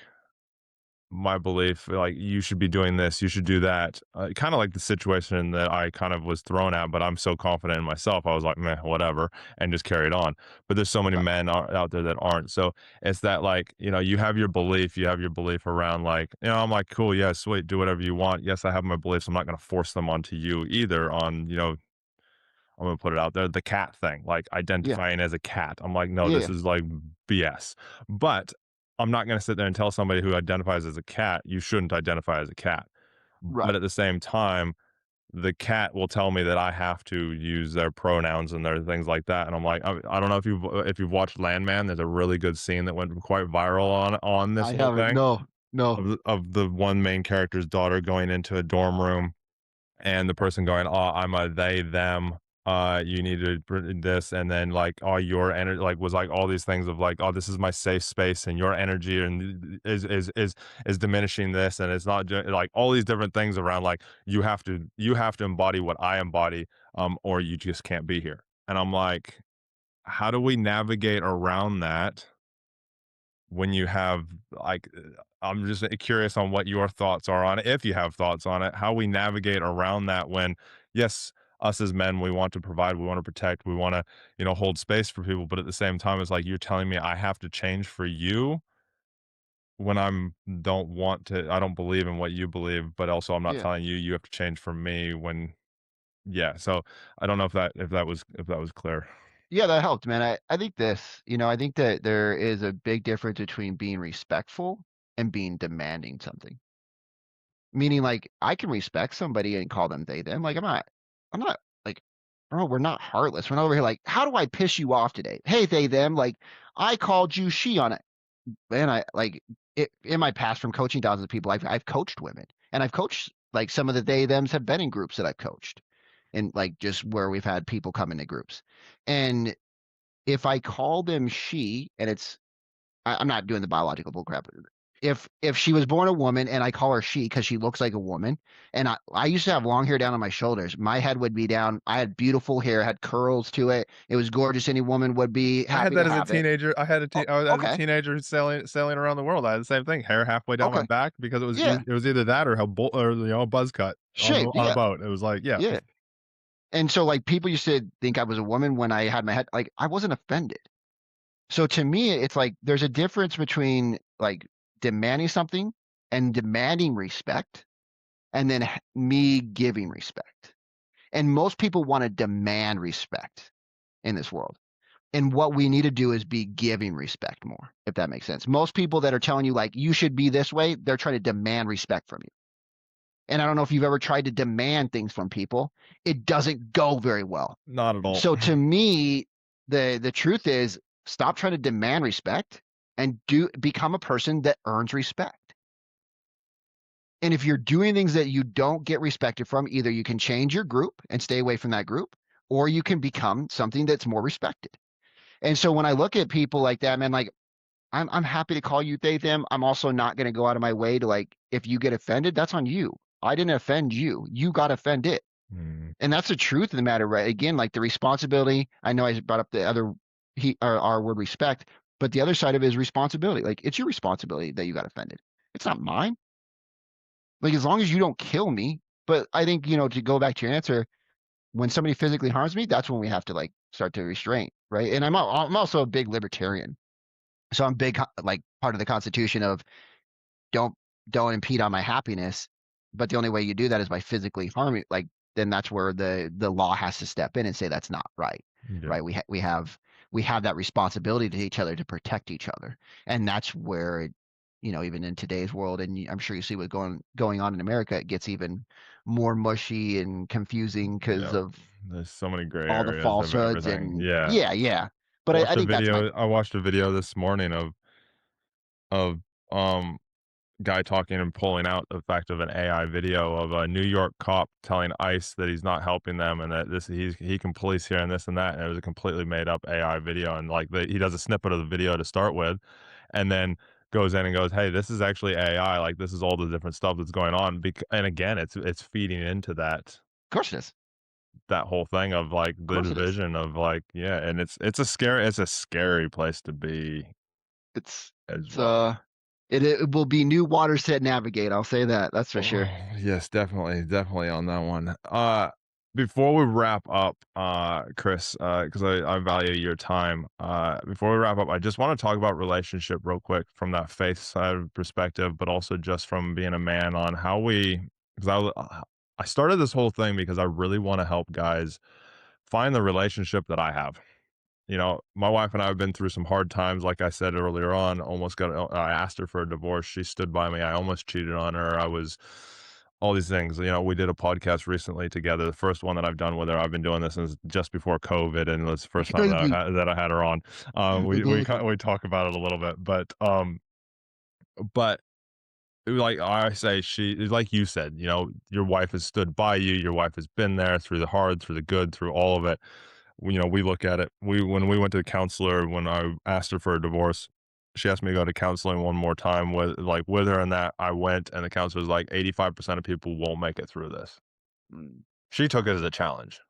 my belief, like, you should be doing this, you should do that. Kind of like the situation that I kind of was thrown at, but I'm so confident in myself. I was like, meh, whatever, and just carried on. But there's so many Right. men out there that aren't. So it's that, like, you have your belief around, like, I'm like, cool, yeah, sweet, do whatever you want. Yes, I have my beliefs. I'm not going to force them onto you either on, I'm gonna put it out there, the cat thing, like Yeah. identifying as a cat. I'm like, no, Yeah, this yeah. is like BS. But I'm not gonna sit there and tell somebody who identifies as a cat, you shouldn't identify as a cat. But Right. at the same time, the cat will tell me that I have to use their pronouns and their things like that. And I'm like, I don't know if you've watched Landman. There's a really good scene that went quite viral on this I whole haven't. thing No. No. of the one main character's daughter going into a dorm room and the person going, "Oh, I'm a they them. You need to this," and then like, "Oh, your energy," like was like all these things of like, "Oh, this is my safe space," and your energy and is diminishing this, and it's not like all these different things around like you have to embody what I embody, or you just can't be here. And I'm like, how do we navigate around that? When you have like I'm just curious on what your thoughts are on it, if you have thoughts on it, how we navigate around that when, yes, us as men, we want to provide, we want to protect, we want to, hold space for people, but at the same time, it's like you're telling me I have to change for you when don't want to, I don't believe in what you believe, but also I'm not Yeah. telling you you have to change for me when, yeah. So I don't know if that was clear. Yeah, that helped, man. I think I think that there is a big difference between being respectful and being demanding something. Meaning like I can respect somebody and call them they them. Like I'm not like bro, we're not heartless. We're not over here like, how do I piss you off today? Hey, they them, like I called you she on it. Man, I like it in my past from coaching thousands of people, I've coached women and I've coached like some of the they thems have been in groups that I've coached and like just where we've had people come into groups. And if I call them she, and I'm not doing the biological bullcrap. If she was born a woman and I call her she because she looks like a woman, and I used to have long hair down on my shoulders, my head would be down. I had beautiful hair, had curls to it. It was gorgeous. Any woman would be I had happy to that as a have it. teenager. Oh, I was as a okay, teenager sailing around the world. I had the same thing, hair halfway down my okay, back because yeah, it was either that or a buzz cut shape, on a yeah, boat. It was like, yeah, yeah. And so like people used to think I was a woman when I had my head like I wasn't offended. So to me, it's like there's a difference between like demanding something and demanding respect and then me giving respect. And most people want to demand respect in this world. And what we need to do is be giving respect more, if that makes sense. Most people that are telling you like you should be this way, they're trying to demand respect from you. And I don't know if you've ever tried to demand things from people. It doesn't go very well. not at all. So to me, the truth is stop trying to demand respect and do become a person that earns respect. And if you're doing things that you don't get respected from, either you can change your group and stay away from that group, or you can become something that's more respected. And so when I look at people like that, man, like I'm happy to call you they them. I'm also not going to go out of my way to like if you get offended, that's on you. I didn't offend you. You got offended. Mm, And that's the truth of the matter, right? Again, like the responsibility. I know I brought up the other our word respect, but the other side of it is responsibility. Like it's your responsibility that you got offended. It's not mine. Like as long as you don't kill me, But I think, to go back to your answer, when somebody physically harms me, that's when we have to like start to restrain, right? And I'm also a big libertarian. So I'm big, like part of the Constitution of don't don't impede on my happiness. But the only way you do that is by physically harming. Like then that's where the law has to step in and say that's not right. Yeah. Right? We have that responsibility to each other to protect each other, and that's where even in today's world, and I'm sure you see what's going on in America, it gets even more mushy and confusing because Yeah. of There's so many gray all the areas of falsehoods everything. and Yeah. yeah, yeah. But I think that's my I watched a video this morning of guy talking and pulling out the fact of an AI video of a New York cop telling ICE that he's not helping them and that he can police here and this and that, and it was a completely made up AI video, and like he does a snippet of the video to start with, and then goes in and goes, hey, this is actually AI, like this is all the different stuff that's going on, and again, it's feeding into of course it is. that whole thing of like Of the course it is. division of like, yeah, and it's a scary place to be It's as it's well. it will be new waters to navigate. I'll say that. That's for Oh, sure. yes, definitely, definitely on that one. Before we wrap up, Chris, because I value your time. Before we wrap up, I just want to talk about relationship real quick from that faith side of perspective, but also just from being a man on how because I started this whole thing because I really want to help guys find the relationship that I have. My wife and I have been through some hard times. Like I said earlier on, I asked her for a divorce. She stood by me. I almost cheated on her. I was all these things. We did a podcast recently together. The first one that I've done with her. I've been doing this since just before COVID, and it's the first time that I had her on. We talk about it a little bit, but like I say, she like you said, your wife has stood by you. Your wife has been there through the hard, through the good, through all of it. We look at it. When we went to the counselor, when I asked her for a divorce, she asked me to go to counseling one more time with her, and that I went, and the counselor was like, 85% of people won't make it through this. Mm, She took it as a challenge.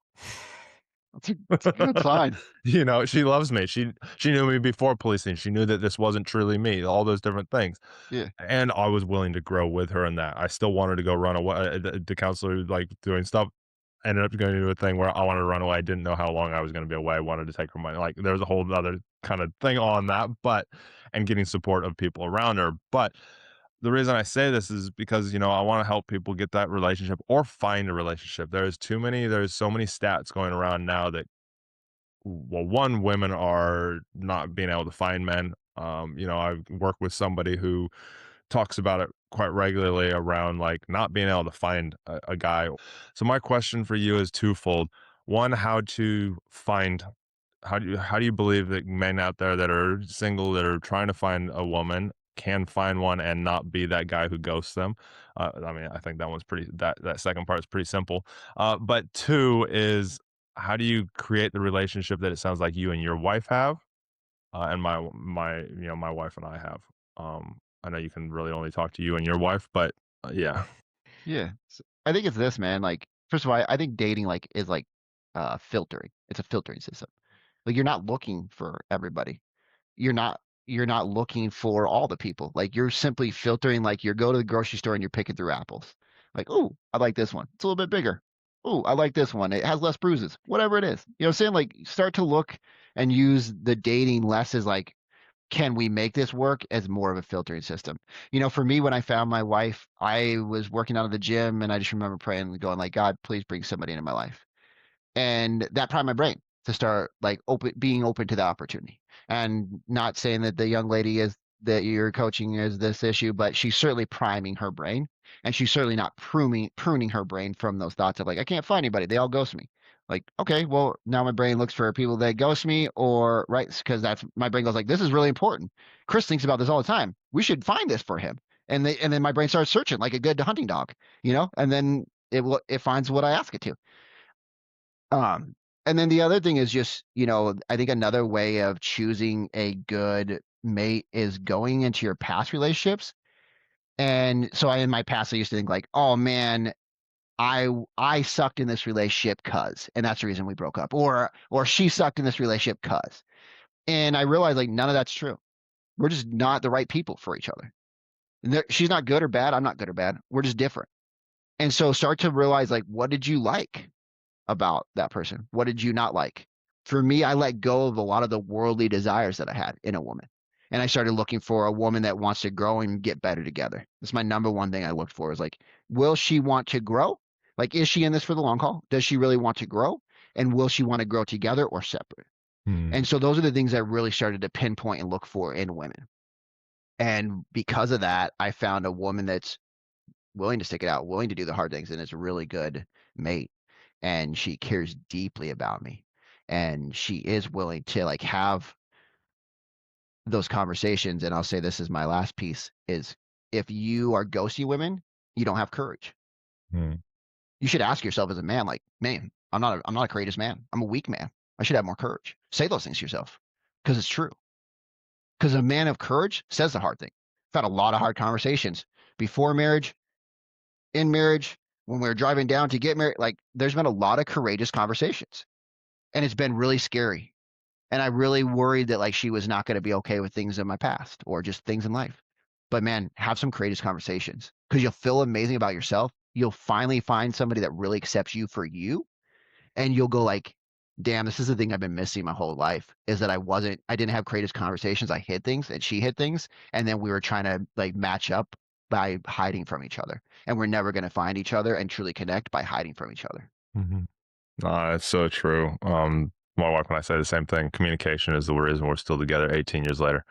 that's a good sign. She loves me. She knew me before policing. She knew that this wasn't truly me. All those different things. Yeah. And I was willing to grow with her in that. I still wanted to go run away. The counselor like doing stuff. I ended up going to do a thing where I wanted to run away. I didn't know how long I was going to be away. I wanted to take her money. Like there was a whole other kind of thing on that, and getting support of people around her. But the reason I say this is because, I want to help people get that relationship or find a relationship. There's so many stats going around now that, well, one, women are not being able to find men. I work with somebody who talks about it quite regularly around like not being able to find a guy. So my question for you is twofold. One, how do you believe that men out there that are single that are trying to find a woman can find one and not be that guy who ghosts them? I mean, I think that second part is pretty simple. But two is how do you create the relationship that it sounds like you and your wife have, and my wife and I have. I know you can really only talk to you and your wife, but yeah. Yeah. I think it's this, man. Like, first of all, I think dating like is like filtering. It's a filtering system. Like you're not looking for everybody. You're not looking for all the people. Like you're simply filtering, like you go to the grocery store and you're picking through apples. Like, oh, I like this one. It's a little bit bigger. Oh, I like this one. It has less bruises. Whatever it is. You know what I'm saying? Like start to look and use the dating less as like, can we make this work, as more of a filtering system. For me, when I found my wife, I was working out of the gym and I just remember praying and going like, God, please bring somebody into my life. And that primed my brain to start like being open to the opportunity. And not saying that the young lady is that you're coaching is this issue, but she's certainly priming her brain, and she's certainly not pruning her brain from those thoughts of like, I can't find anybody, they all ghost me. Like, okay, well, now my brain looks for people that ghost me, or right, because that's my brain goes like, this is really important. Chris thinks about this all the time, we should find this for him. And then my brain starts searching like a good hunting dog, and then it finds what I ask it to. um, and then the other thing is just, I think another way of choosing a good mate is going into your past relationships. And so in my past, I used to think like, oh man, I sucked in this relationship cuz, and that's the reason we broke up, or she sucked in this relationship cuz. And I realized like none of that's true. We're just not the right people for each other. And she's not good or bad. I'm not good or bad. We're just different. And so start to realize like, what did you like about that person? What did you not like? For me, I let go of a lot of the worldly desires that I had in a woman. And I started looking for a woman that wants to grow and get better together. That's my number one thing I looked for is like, will she want to grow? Like, is she in this for the long haul? Does she really want to grow? And will she want to grow together or separate? Hmm. And so those are the things I really started to pinpoint and look for in women. And because of that, I found a woman that's willing to stick it out, willing to do the hard things, and is a really good mate. And she cares deeply about me. And she is willing to like have those conversations. And I'll say this is my last piece is if you are ghosting women, you don't have courage. Hmm. You should ask yourself as a man, like, man, I'm not a courageous man. I'm a weak man. I should have more courage. Say those things to yourself because it's true. Because a man of courage says the hard thing. I've had a lot of hard conversations before marriage, in marriage, when we were driving down to get married. Like, there's been a lot of courageous conversations, and it's been really scary. And I really worried that like she was not going to be okay with things in my past or just things in life. But man, have some courageous conversations because you'll feel amazing about yourself. You'll finally find somebody that really accepts you for you, and you'll go like, damn, this is the thing I've been missing my whole life is that I didn't have courageous conversations. I hid things and she hid things. And then we were trying to like match up by hiding from each other. And we're never going to find each other and truly connect by hiding from each other. Hmm. It's so true. My wife and I say the same thing. Communication is the reason we're still together 18 years later.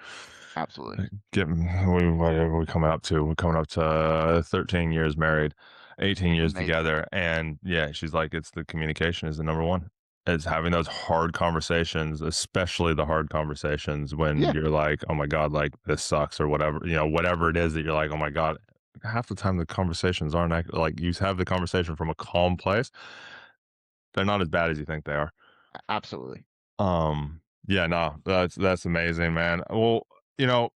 Absolutely. Whatever we coming up to? We're coming up to 13 years married, 18 years Amazing. together, and yeah, she's like, it's the communication is the number one. It's having those hard conversations, especially the hard conversations when Yeah, you're like, oh my god, like this sucks or whatever, whatever it is that you're like, oh my god. Half the time the conversations aren't like you have the conversation from a calm place. They're not as bad as you think they are. absolutely. Yeah, no, that's amazing, man. Well, you know,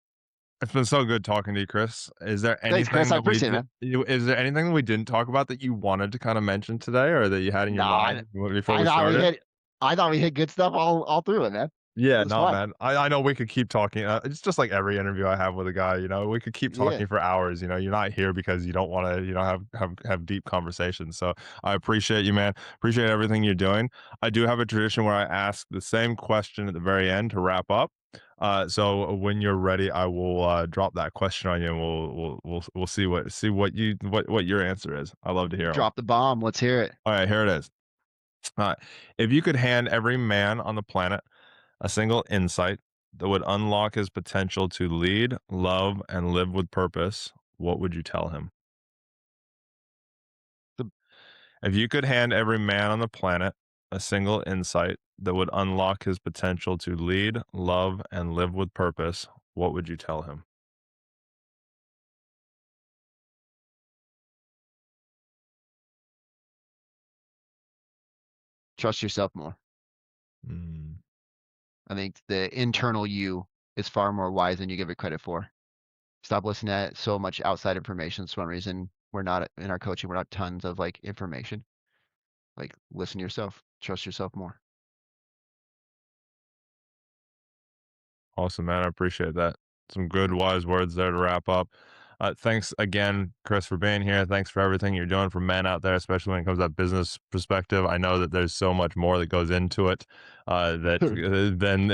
it's been so good talking to you, Chris. Thanks, Chris. I appreciate it, man. Is there anything that we didn't talk about that you wanted to kind of mention today or that you had in your Nah, mind before I we thought we started? hit I thought we hit good stuff all through it, man. It Yeah, was no, fun. man. I know we could keep talking. It's just like every interview I have with a guy. We could keep Yeah. talking for hours. You're not here because you don't want to, have deep conversations. So I appreciate you, man. Appreciate everything you're doing. I do have a tradition where I ask the same question at the very end to wrap up. So when you're ready, I will drop that question on you, and we'll see what your answer is. I love to hear them. Drop the bomb. Let's hear it. All right, here it is. If you could hand every man on the planet a single insight that would unlock his potential to lead, love, and live with purpose, what would you tell him? The If you could hand every man on the planet a single insight that would unlock his potential to lead, love, and live with purpose, what would you tell him? trust yourself more. Mm, I think the internal you is far more wise than you give it credit for. Stop listening to so much outside information. It's one reason we're not in our coaching, we're not tons of like information. Like listen to yourself. Trust yourself more. awesome, man. I appreciate that. Some good, wise words there to wrap up. Thanks again, Chris, for being here. Thanks for everything you're doing for men out there, especially when it comes to that business perspective. I know that there's so much more that goes into it. That Then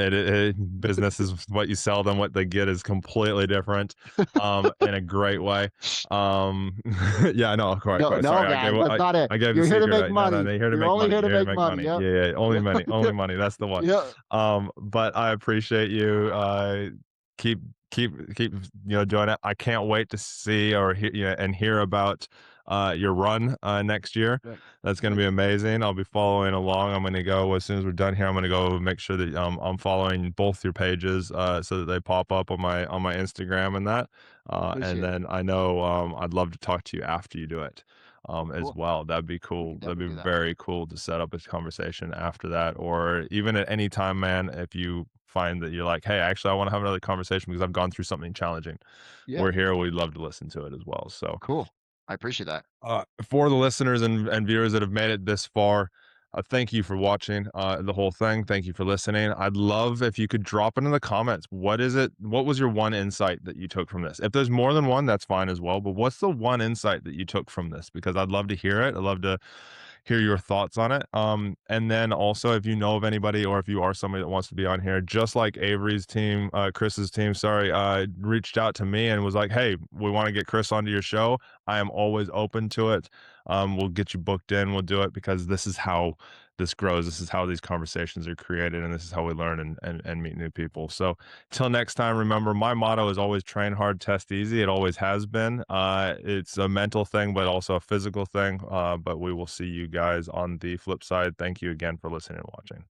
business is what you sell them. What they get is completely different. In a great way. Yeah, I know. Quite, No, quite. no, Sorry, man. That's not it. I gave the You're here to secret make away. No, no, money. no. You're here to You're make only money. here to You're here to make make money. money. Yep. Yeah, yeah. Only Yep. money. Only money. That's the one. Yep. But I appreciate you. Keep keep doing it. I can't wait to see or hear and hear about your run next year. Thanks. That's going to be Thanks. amazing. I'll be following along. I'm going to go as soon as we're done here. I'm going to go make sure that I'm following both your pages so that they pop up on my Instagram and that. And Appreciate it. then I know I'd love to talk to you after you do it. As Cool. well. That'd be We cool. can That'd be definitely do that. very cool to set up a conversation after that, or even at any time, man. If you find that you're like, hey, actually, I want to have another conversation because I've gone through something challenging. Yeah. We're here. We'd love to listen to it as well. So, Cool. I appreciate that. for the listeners and viewers that have made it this far, Thank you for watching the whole thing. Thank you for listening. I'd love if you could drop it in the comments. What is it? What was your one insight that you took from this? If there's more than one, that's fine as well. But what's the one insight that you took from this? Because I'd love to hear it. I'd love to hear your thoughts on it. And then also, if you know of anybody or if you are somebody that wants to be on here, just like Avery's team, Chris's team, sorry, reached out to me and was like, "Hey, we want to get Chris onto your show." I am always open to it. We'll get you booked in. We'll do it because this is how this grows. This is how these conversations are created, and this is how we learn and meet new people. So, till next time, remember my motto is always train hard, test easy. It always has been. It's a mental thing, but also a physical thing. But we will see you guys on the flip side. Thank you again for listening and watching.